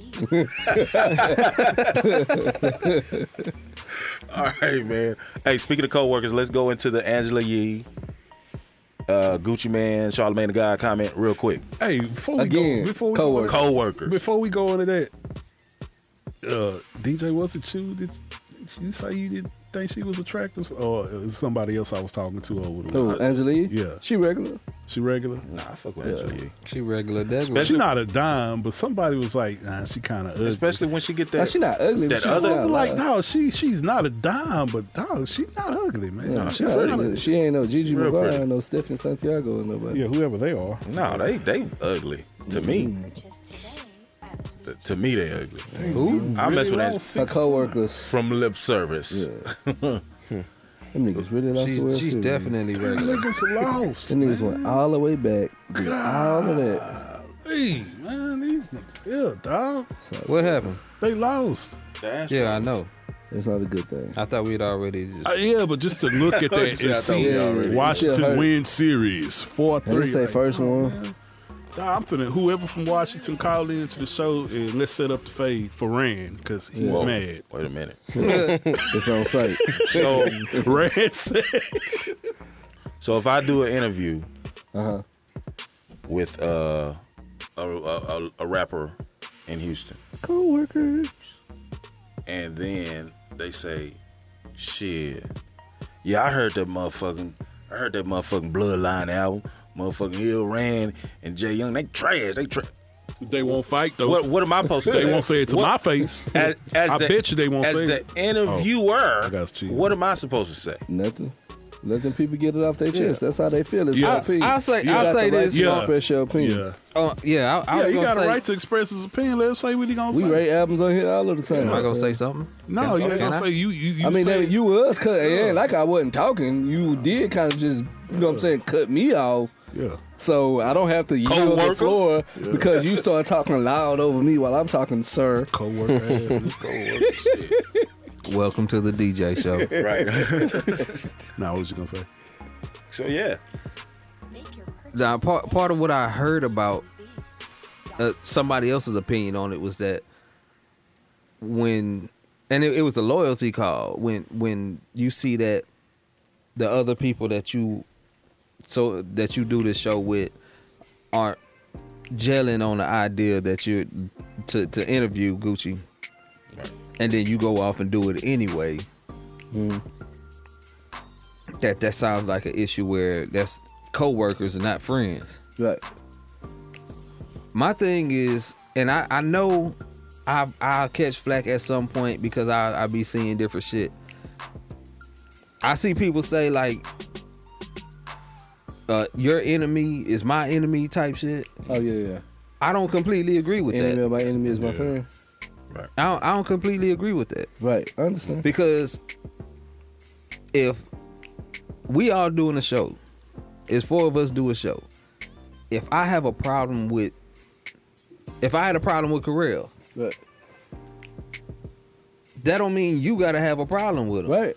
All right, man. Hey, speaking of co-workers, let's go into the Angela Yee, Gucci Man, Charlamagne the God comment real quick. Hey, before we Again, go, co-workers. Co-workers. Before we go into that, DJ, was it you? Did you say you didn't think she was attractive, or somebody else I was talking to over the Who, Angela Yee? Yeah. She regular. She regular? Nah, I fuck with Angela Yee. She regular Douglas. Especially- She not a dime, but somebody was like, nah, she kind of ugly. Especially when she get Now, that. she not ugly. that But she's other- not like, dog, she's not a dime, but dog, she's not ugly, man. Yeah, She's she, not pretty. ugly. She ain't no Gigi Real McGuire, pretty. no Stephanie Santiago, or nobody. Yeah, whoever they are. No, they ugly. To me. To me, they ugly. Who? I mess with Really that Her coworkers. from lip service. Yeah. Them niggas really lost the World She's Series. definitely regular. Niggas lost. Them niggas went all the way back, did all of that. Hey, man, these niggas, yeah, dog. What happened? They lost. Yeah, I know. It's not a good thing. I thought we'd already just. Yeah, but just to look at that said I and thought we see already- Washington Yeah, win series And 4-3. this their first one. Dog, I'm finna, whoever from Washington called into the show, and let's set up the fade for Rand, because he's Whoa. mad. Wait a minute. It's on site. So, Rand said, so if I do an interview Uh-huh. with a rapper in Houston, Co-workers. and then they say, "Shit, yeah, I heard that motherfucking Bloodline album, motherfucking Ill Rand and Jay Young, they trash. they won't fight, though. What am I supposed to say? They won't say it to my face. As I the- bet you they won't as say the it. interviewer, I got you. what am I supposed to say? Nothing. Let them people get it off their chest. That's how they feel. It's Yeah. my opinion. I'll say- You I'll got say the right this. to Yeah. express your opinion. Yeah. Oh yeah, I Yeah, was he gonna got a say. right to express his opinion. Let him say what he gonna We say. rate albums on here all of the time. Am I gonna so- say something? No, you ain't Can gonna I? say you I mean, say, you was cut. It ain't like I wasn't talking. You did kind of just, you know what I'm saying, cut me off. yeah. So I don't have to yield the Co-worker? floor because you start talking loud over me while I'm talking, sir. Co-worker. Welcome to the DJ show. Right. Now, what you gonna say? So yeah, Now, part of what I heard about somebody else's opinion on it was that when, and it was a loyalty call, when you see that the other people that you do this show with aren't gelling on the idea that you're to interview Gucci, and then you go off and do it anyway. That sounds like an issue where that's co-workers and not friends. Right. My thing is, and I know I'll catch flack at some point because I be seeing different shit. I see people say like, your enemy is my enemy type shit. Oh, yeah. I don't completely agree with Enemy that. of my enemy is my friend. I don't completely agree with that. Right. I understand. Because if we all doing a show, it's 4 of us do a show. If I had a problem with Carell, Right. that don't mean you gotta have a problem with him. Right.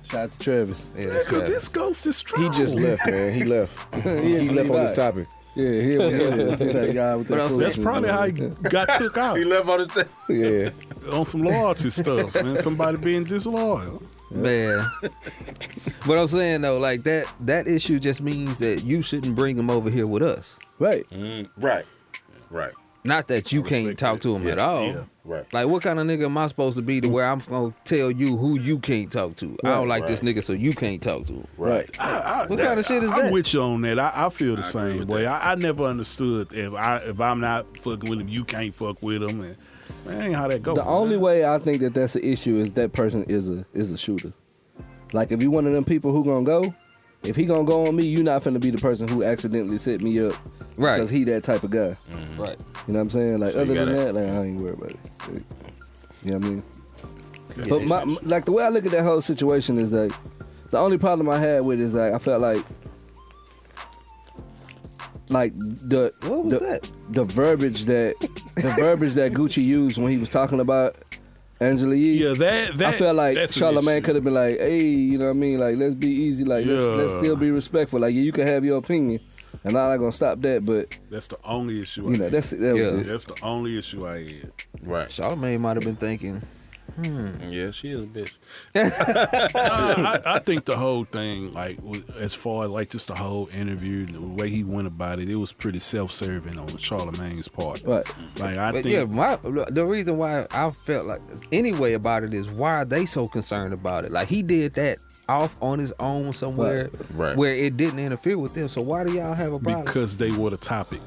Shout out to Travis. Yeah, that's Nigga, bad. this ghost is strong. He just left, man. He left. He left on this topic. Yeah, he was that guy with that That's foolishness. probably how he got took out he left on his. Yeah. on some loyalty stuff, man. Somebody being disloyal. Man. But I'm saying though, like that issue just means that you shouldn't bring him over here with us. Right. Right. Not that you can't talk to him at all. Yeah. Right. Like, what kind of nigga am I supposed to be to where I'm gonna tell you who you can't talk to? I don't like this nigga, so you can't talk to him. Right. What kind of shit is I'm that? with you on that. I feel the agree same with way. I never understood if I'm not fucking with him, you can't fuck with him. And man, ain't how that goes. The only way I think that that's an issue is that person is a shooter. Like if you one of them people who gonna go, if he gonna go on me, you not finna be the person who accidentally set me up. Right. Because he that type of guy. Right. You know what I'm saying? Like So you other than gotta- that, like I ain't worried about it. You know what I mean? But like the way I look at that whole situation is like the only problem I had with it is like I felt like the What was that? the verbiage that Gucci used when he was talking about Angela Yee. Yeah, that I felt like that's an Charlamagne issue. could have been like, hey, you know what I mean? Like, let's be easy. Like, let's still be respectful. Like, yeah, you can have your opinion, and I'm not gonna stop that. But That's the only issue. you know, I that had. was Yeah. it. That's the only issue I had. Right. Charlamagne might have been thinking, Yeah, she is a bitch. I think the whole thing, like as far as like just the whole interview, the way he went about it, it was pretty self-serving on Charlamagne's part. Right. Like I but think, yeah, the reason why I felt like anyway about it is why are they so concerned about it? Like he did that off on his own somewhere Right. where it didn't interfere with them. So why do y'all have a problem? because they were the topic.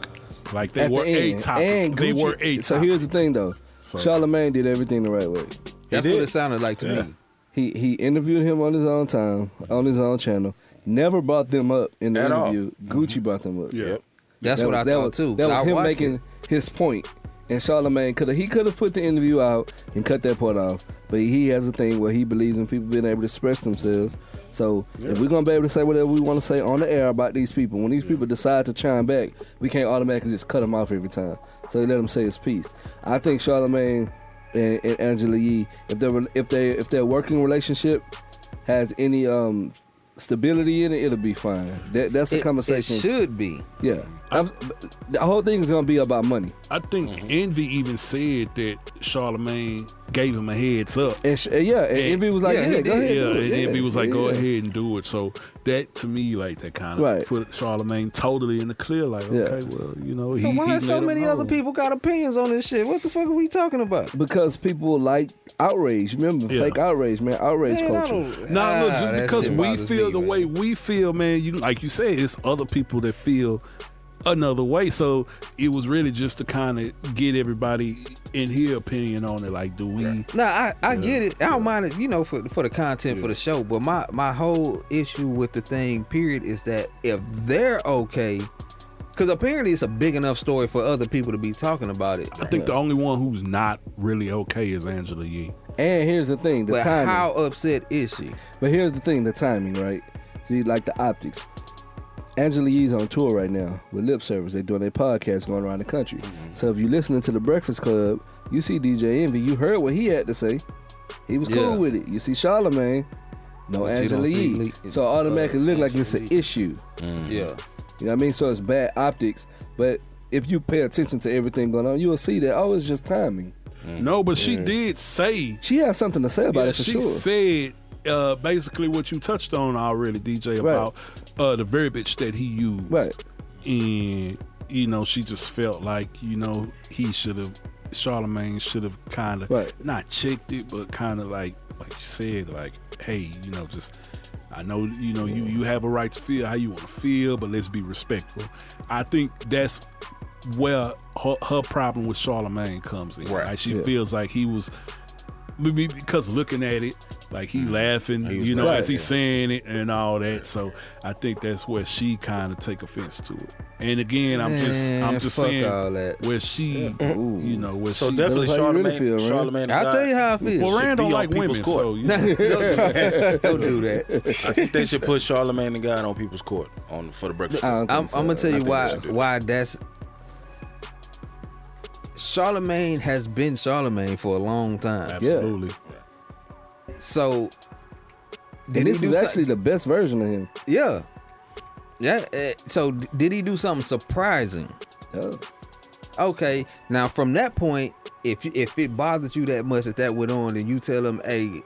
Like they At were the a end, topic. and They Gucci- were a topic. So here's the thing, though. So- Charlamagne did everything the right way. That's what it sounded like to me. He interviewed him on his own time, on his own channel. Never brought them up in the At all. interview. Gucci brought them up. Yeah. Yep. That's what I thought was, too. That 'cause was I him watched making it. his point. And Charlamagne could have put the interview out and cut that part off. But he has a thing where he believes in people being able to express themselves. So if we're gonna be able to say whatever we want to say on the air about these people, when these people decide to chime back, we can't automatically just cut them off every time. So let them say his piece. I think Charlamagne and Angela Yee, if their working relationship has any stability in it, it'll be fine. That's a conversation. It should be. Yeah. The whole thing is gonna be about money. I think Envy even said that Charlamagne gave him a heads up. And Envy was like, yeah, he go did. ahead. Yeah, do it. and Envy was like, Yeah. go ahead and do it. So that to me, like that kind of Right. put Charlamagne totally in the clear. Like, Yeah. okay, well, you know, So he why so let him many know. other people got opinions on this shit? What the fuck are we talking about? Because people like outrage. Remember, Yeah. fake outrage, man. Outrage Man, I culture. don't- No, look, Ah, just that because shit we bothers feel me, the man. way we feel, man, you like you said, it's other people that feel another way. So it was really just to kind of get everybody in here opinion on it. Like, do we? Nah, I get it. I don't mind it, you know, for the content for the show. But my whole issue with the thing, period, is that if they're okay, because apparently it's a big enough story for other people to be talking about it. I think the only one who's not really okay is Angela Yee. And here's the thing, the But timing. how upset is she? But here's the thing, the timing, right? See, like the optics. Angela Yee's on tour right now with Lip Service. They're doing their podcast going around the country. So if you're listening to the Breakfast Club, you see DJ Envy. You heard what he had to say. He was cool Yeah. with it. You see Charlamagne, no But you Angela don't see Yee. Le- So automatically look like it's an Angela Yee. issue. Yeah. You know what I mean? So it's bad optics. But if you pay attention to everything going on, you'll see that, oh, it's just timing. No, but she did say. She has something to say about it for she sure. said basically what you touched on already, DJ, Right. about the verbiage that he used. Right. And, you know, she just felt like, you know, Charlamagne should have kind of Right. not checked it, but kind of like you said, like, hey, you know, just, I know, you know, you have a right to feel how you want to feel, but let's be respectful. I think that's where her problem with Charlamagne comes in. Right. Like she Yeah. feels like he was, maybe because looking at it, like he laughing, He was you know, laughing. as he's saying it and all that. So I think that's where she kind of take offense to it. And again, I'm Man, just fuck saying all that. where she, you know, where So she. definitely That's how you really Charlamagne. feel, right? Charlamagne. I'll tell you how I feel. Well, should Rand don't be on like people's women, court. so you know. Don't do that. I think they should put Charlamagne the God on people's court for the breakfast. I don't I'm think so. gonna tell I you think why they should do that's Charlamagne has been Charlamagne for a long time. Absolutely. So And did he this do is actually the best version of him. yeah. So did he do something surprising? Yeah. Okay, now from that point, if it bothers you that much that went on, and you tell him, hey,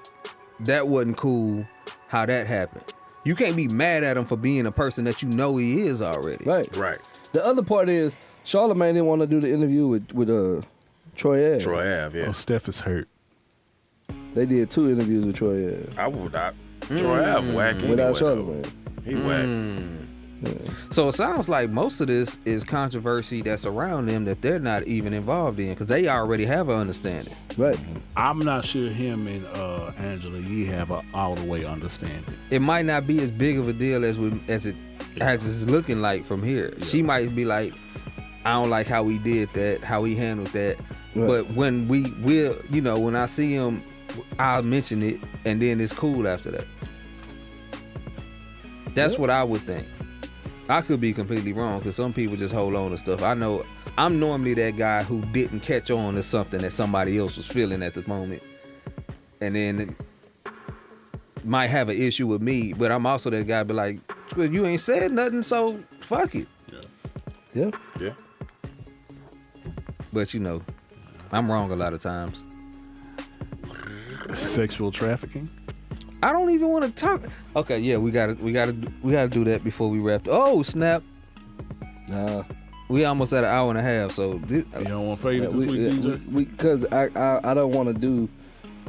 that wasn't cool, how that happened. You can't be mad at him for being a person that you know he is already. Right. Right. The other part is Charlamagne didn't want to do the interview with Troy Ave. Troy Ave, yeah. Oh, Steph is hurt. They did 2 interviews with Troy Ave I would not. Troy Ave whack anyway. without though. Charlamagne. He whack. So it sounds like most of this is controversy that's around them that they're not even involved in because they already have an understanding. Right. I'm not sure him and Angela Yee have a all the way understanding. It might not be as big of a deal as it's looking like from here. She might be like, I don't like how he did that, how he handled that. Right. But when when I see him, I'll mention it, and then it's cool after that. That's what I would think. I could be completely wrong because some people just hold on to stuff. I know I'm normally that guy who didn't catch on to something that somebody else was feeling at the moment. and then might have an issue with me, but I'm also that guy be like, well, you ain't said nothing, so fuck it. Yeah. Yeah. But you know, I'm wrong a lot of times. Sexual trafficking. I don't even want to talk. Okay, yeah, we gotta do that before we wrap. Oh snap! Nah. We almost at an hour and a half, so You don't want to fade it this week, DJ? Because I don't want to do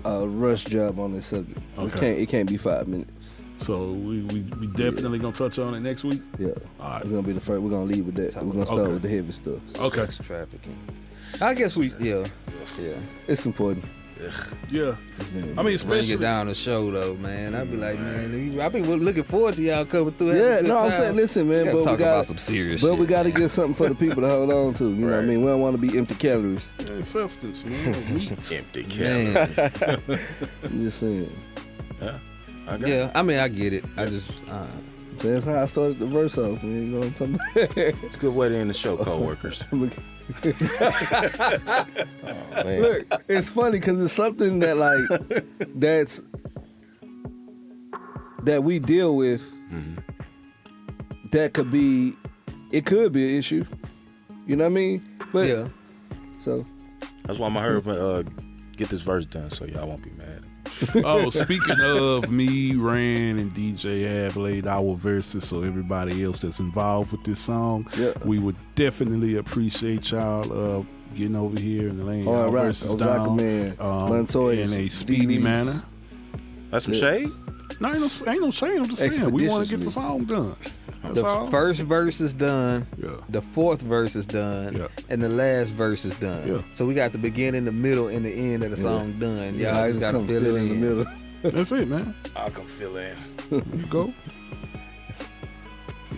a rush job on this subject. Okay. It can't be 5 minutes. So we definitely gonna touch on it next week. Yeah. All right. It's gonna be the first. We're gonna leave with that. We're gonna start Okay. with the heavy stuff. Okay. sex trafficking. I guess yeah. It's important. Yeah. I mean, Bring especially it down the show though, man. I'd be like, man, I've been looking forward to y'all coming through. having a Yeah, good no, I'm time. saying, listen, man, We but gotta we talk got about some serious but shit. we got to get something for the people to hold on to. You know what I mean? We don't want to be empty calories. substance, man. Meat. Empty Man. calories. I'm just saying. Yeah. I got Yeah, I mean, I get it. I just, So that's how I started the verse off, man. You know what I'm talking about? It's a good way to end the show, co-workers. Look, Man. look, it's funny because it's something that that we deal with. That could be an issue. You know what I mean? But yeah. so That's why I'm gonna get this verse done, so y'all won't be mad. Oh, speaking of, me, Ran, and DJ have laid our verses, so everybody else that's involved with this song, Yeah. we would definitely appreciate y'all getting over here and laying All y'all right, verses Osaka down Man, Montoya, in a speedy DDs. manner. That's some Yes. shade. No, ain't no shame. I'm just saying we want to get the song done. That's The all. first verse is done. Yeah. The fourth verse is done. Yeah. And the last verse is done. Yeah. So we got the beginning, the middle, and the end of the song done. Yeah, Y'all I just just gotta come fill fill it in the middle. That's it, man. I can fill in. There you go.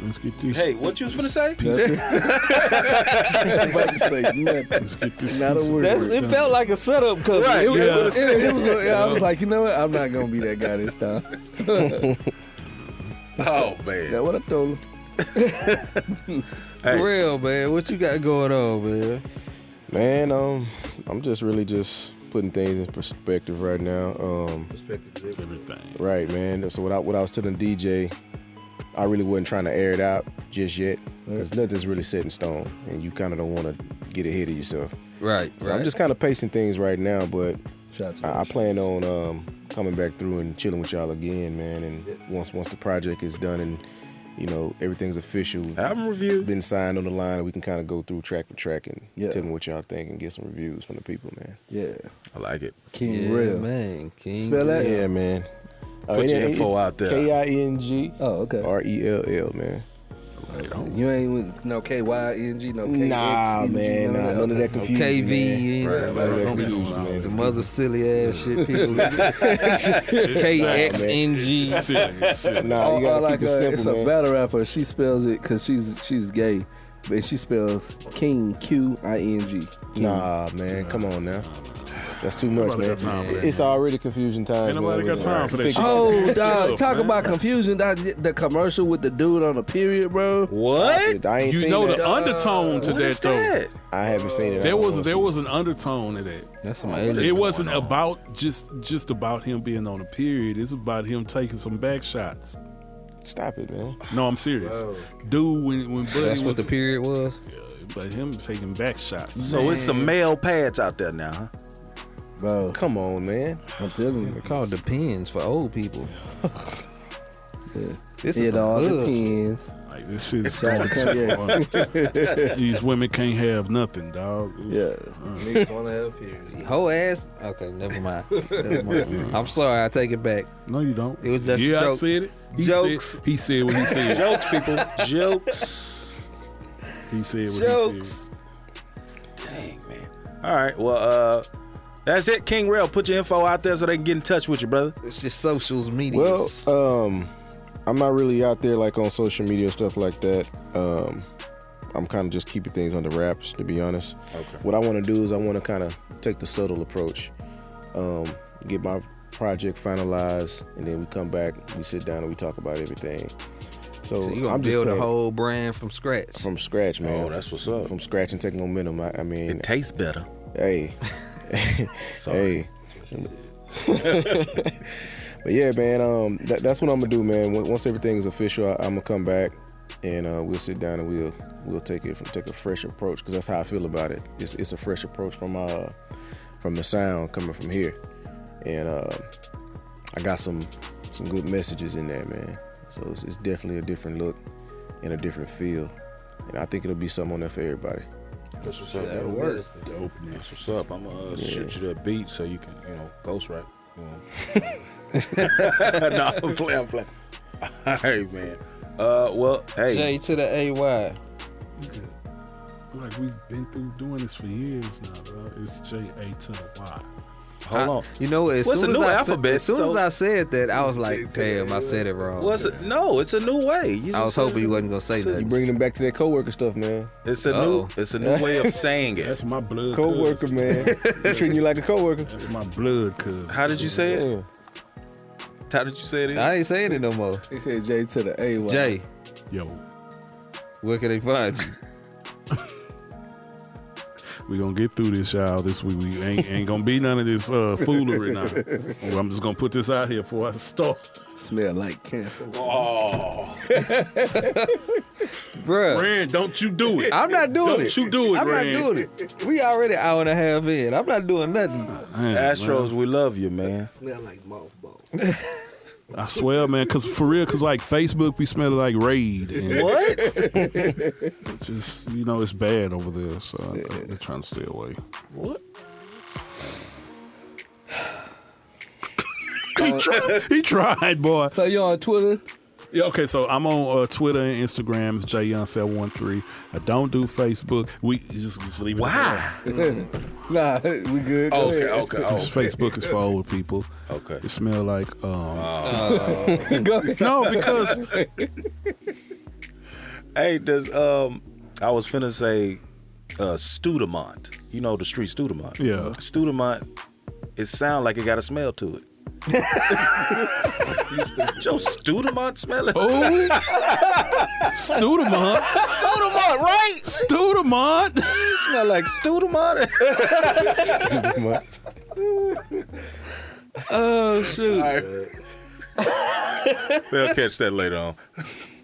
Let's get this. Hey, what you was finna say? Let's get this. Not a piece of word. work it done. felt like a setup, cause Right, it was, yeah. I was like, you know what? I'm not gonna be that guy this time. Oh man. That's what I told him. Hey. for real, man. What you got going on, man? Man, I'm just really just putting things in perspective right now. Everything. Right, man. So what I was telling DJ, I really wasn't trying to air it out just yet, because nothing's really set in stone, and you kind of don't want to get ahead of yourself. Right, So right. I'm just kind of pacing things right now, but Shots I plan on coming back through and chilling with y'all again, man. And once the project is done and everything's official, Album review. been signed on the line, we can kind of go through track for track and Yeah. tell me what y'all think and get some reviews from the people, man. Yeah, I like it. King yeah, Real. man. King Spell that? Yeah, man. Put your info out there. KING Oh, okay. RELL, man. You ain't with no KYNG, no KX. Nah, man, none of that confusion. KV, man. yeah. None of that confusion, man. Some other silly ass shit people. KXNG. Nah, you gotta keep it simple, it's man. a battle rapper. She spells it because she's gay, but she spells King QING. King. Nah, man, come on now. That's too much, Nobody man. got time for that. It's already confusion time. Ain't nobody got time for that shit. Oh, dog! Tough, Talk man. about confusion. The commercial with the dude on the period, bro. What? I ain't You seen know that. the undertone to What that is though. that? I haven't seen it. There was an undertone to that. That's some aliens. It wasn't about just about him being on a period. It's about him taking some back shots. Stop it, man. No, I'm serious. Dude, when Buddy That's was, what the period was. but him taking back shots. So it's some male pads out there now, huh? Bro, Come on, man. I'm telling you. They're called Depends for old people. This It is some all hood. depends. Like this shit is Shout out going to too far. These women can't have nothing, dog. Yeah. Niggas want to have period. Whole ass. Okay, never mind. Never mind. I'm sorry. I take it back. No, you don't. It was just yeah, a joke. I said it. Jokes. He said what he said. Jokes, people. Jokes. He said what Jokes. he said. Dang, man. All right. Well, that's it. King Rail, put your info out there so they can get in touch with you, brother. It's just socials, media. Well, I'm not really out there like on social media and stuff like that. I'm kind of just keeping things under wraps, to be honest. Okay. What I want to do is I want to kind of take the subtle approach, get my project finalized, and then we come back, we sit down and we talk about everything. So you gonna I'm just build a playing whole brand from scratch. from scratch, man. Oh, that's what's up. From scratch and take momentum. I mean, It tastes better. hey, Sorry. hey. But yeah, man, that's what I'm gonna do, man. Once everything's official, I'm gonna come back and we'll sit down and we'll take a fresh approach, because that's how I feel about it. It's a fresh approach from the sound coming from here, and I got some good messages in there, man. So it's definitely a different look and a different feel, and I think it'll be something on there for everybody. That's what's up. That'll work. That's what's up. I'm gonna shoot you that beat so you can, ghostwrite. No, I'm playing. All right, man. Well, hey. J to the AY. Like we've been through doing this for years now, bro. It's J-A to the Y. Hold on. You know, as What's soon a new as alphabet? as soon as I said that, I was like, damn, I said it wrong. No, it's a new way. I was hoping you wasn't gonna say that. You bringing them back to that coworker stuff, man. It's a new way of saying it. That's my blood. Coworker, cousin. man. They treating you like a coworker. That's my blood cousin. How did you say it? Yeah. How did you say it? I ain't saying it no more. He said J to the A. Jay, Yo, where can they find you? we gonna get through this, y'all. This week we ain't gonna be none of this foolery now. Well, I'm just gonna put this out here before I start. Smell like camphor. Oh, Bruh, Rand, don't you do it. I'm not doing it. Don't you do it, I'm Rand. not doing it. We already an hour and a half in. I'm not doing nothing. Man, Astros, we love you, man. Smell like mothball. I swear, man, cause like Facebook be smelling like Raid. And What? just, it's bad over there, so I'm trying to stay away. What? He tried, boy. So you on Twitter? Yeah, okay, so I'm on Twitter and Instagram. It's JYoung713. I don't do Facebook. We just leave it. Wow. Nah, we good. Go ahead. Okay. This Facebook is for old people. Okay. It smell like Go ahead. no, because Hey, does I was finna say Studemont. You know the street Studemont. Yeah. Studemont. It sound like it got a smell to it. Joe Studemont smelling. oh, Studemont, Studemont, right? Studemont. Smell like Studemont. Oh shoot! They'll catch that later on.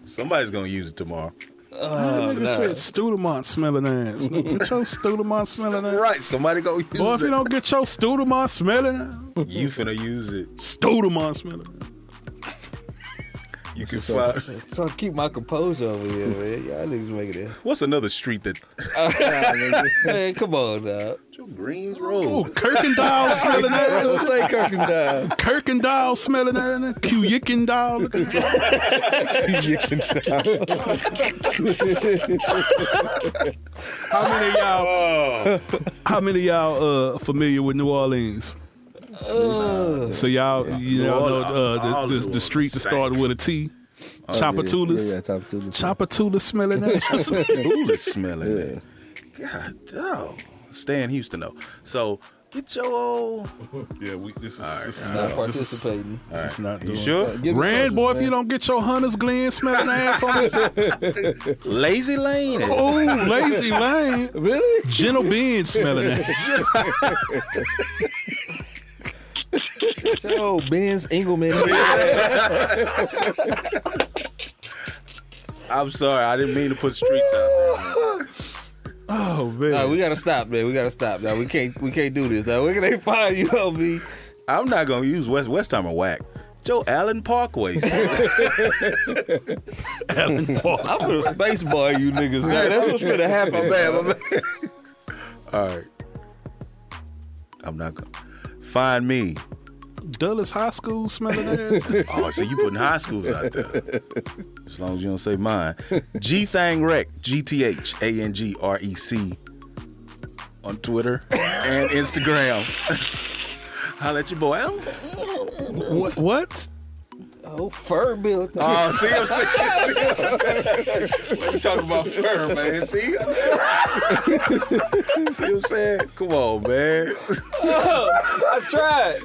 Somebody's gonna use it tomorrow. Oh, said Studemont smelling ass. Get your Studemont smelling ass. Right, somebody gonna use Boy, if you it. don't get your Studemont smelling ass, You finna use it. Studemont smelling ass. You can find. Trying to keep my composure over here, man. Y'all niggas making it. What's another street that? Man, come on, dog. Greens Oh, Road. Kirkendall smelling ass. Let's play Kirkendall. Kirkendall smelling ass. Q-Yickendall. How many of y'all familiar with New Orleans? So y'all know the street that started with a T. Chapatulas. Yeah, Chapatulas. Chapatulas smelling ass. Who smelling that? God, oh. Stay in Houston though. So get your old. Yeah, this is Not participating. this is not You doing. sure? Give me Rand, something, boy, if man. you don't get your Hunters Glen smelling ass on this. Lazy Lane. Oh, Lazy Lane. Really? Gentle Bean smelling ass. Yo, Ben's Engelman. I'm sorry, I didn't mean to put streets out there. Man. Oh man. All right, we gotta stop, man. We gotta stop. Now we can't do this. Now where can they find you on me? I'm not gonna use Westheimer whack. Joe Allen Parkway. Allen Park. I'm gonna space bar you niggas. Man. That's what's gonna happen. My bad. All right. I'm not gonna find me. Dulles High School smelling ass. Oh, so you putting high schools out there. As long as you don't say mine. G Thang Rec, GTHANGREC on Twitter and Instagram. Holla at your boy. What? Oh, fur built. Oh, see what I'm saying? We talking about fur, man. See what I'm saying? Come on, man. I tried.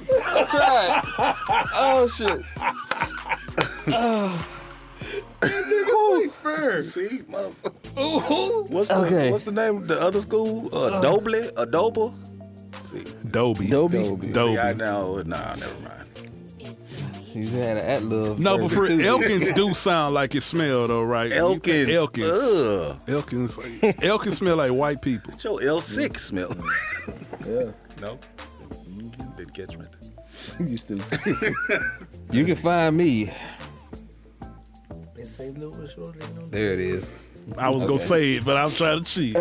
Oh shit. See, motherfucker. What's the name of the other school? Adobe? See. Dobie. Dobie? See, I know. Nah, never mind. He's had an at-love. No, but for Elkins do sound like it smell though, right? Elkins. Elkins. Ugh. Elkins smell like white people. It's your L6 smell. Yeah. No? Didn't catch me. You still You can find me. in St. Louis, There it is. I was gonna say it, but I was trying to cheat.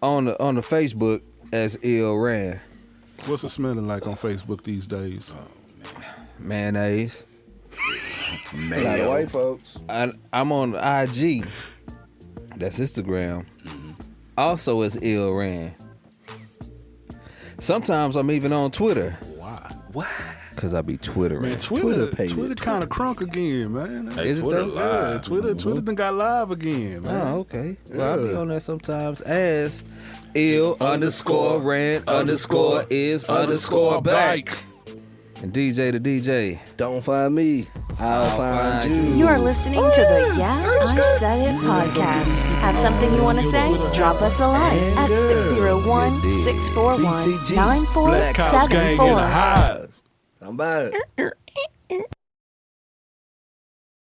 On the Facebook as Ill Ran. What's it smelling like on Facebook these days? Mayonnaise. a lot of white folks. I'm on IG. That's Instagram. Also as Ill Ran. Sometimes I'm even on Twitter. Why? What? Cause I be Twittering. Man, Twitter paid. kind of crunk again, man. Hey, Is it Twitter though? Yeah, live. Twitter done got live again, man. Oh, okay. Well, I be Yeah. on there sometimes as ill_ran_is_black. And DJ the DJ. Don't find me. I'll find you. You are listening to the Yeah, I Said It podcast. Have something you want to say? Drop us a line at 601-641-9474. Cops gang in the house. Somebody.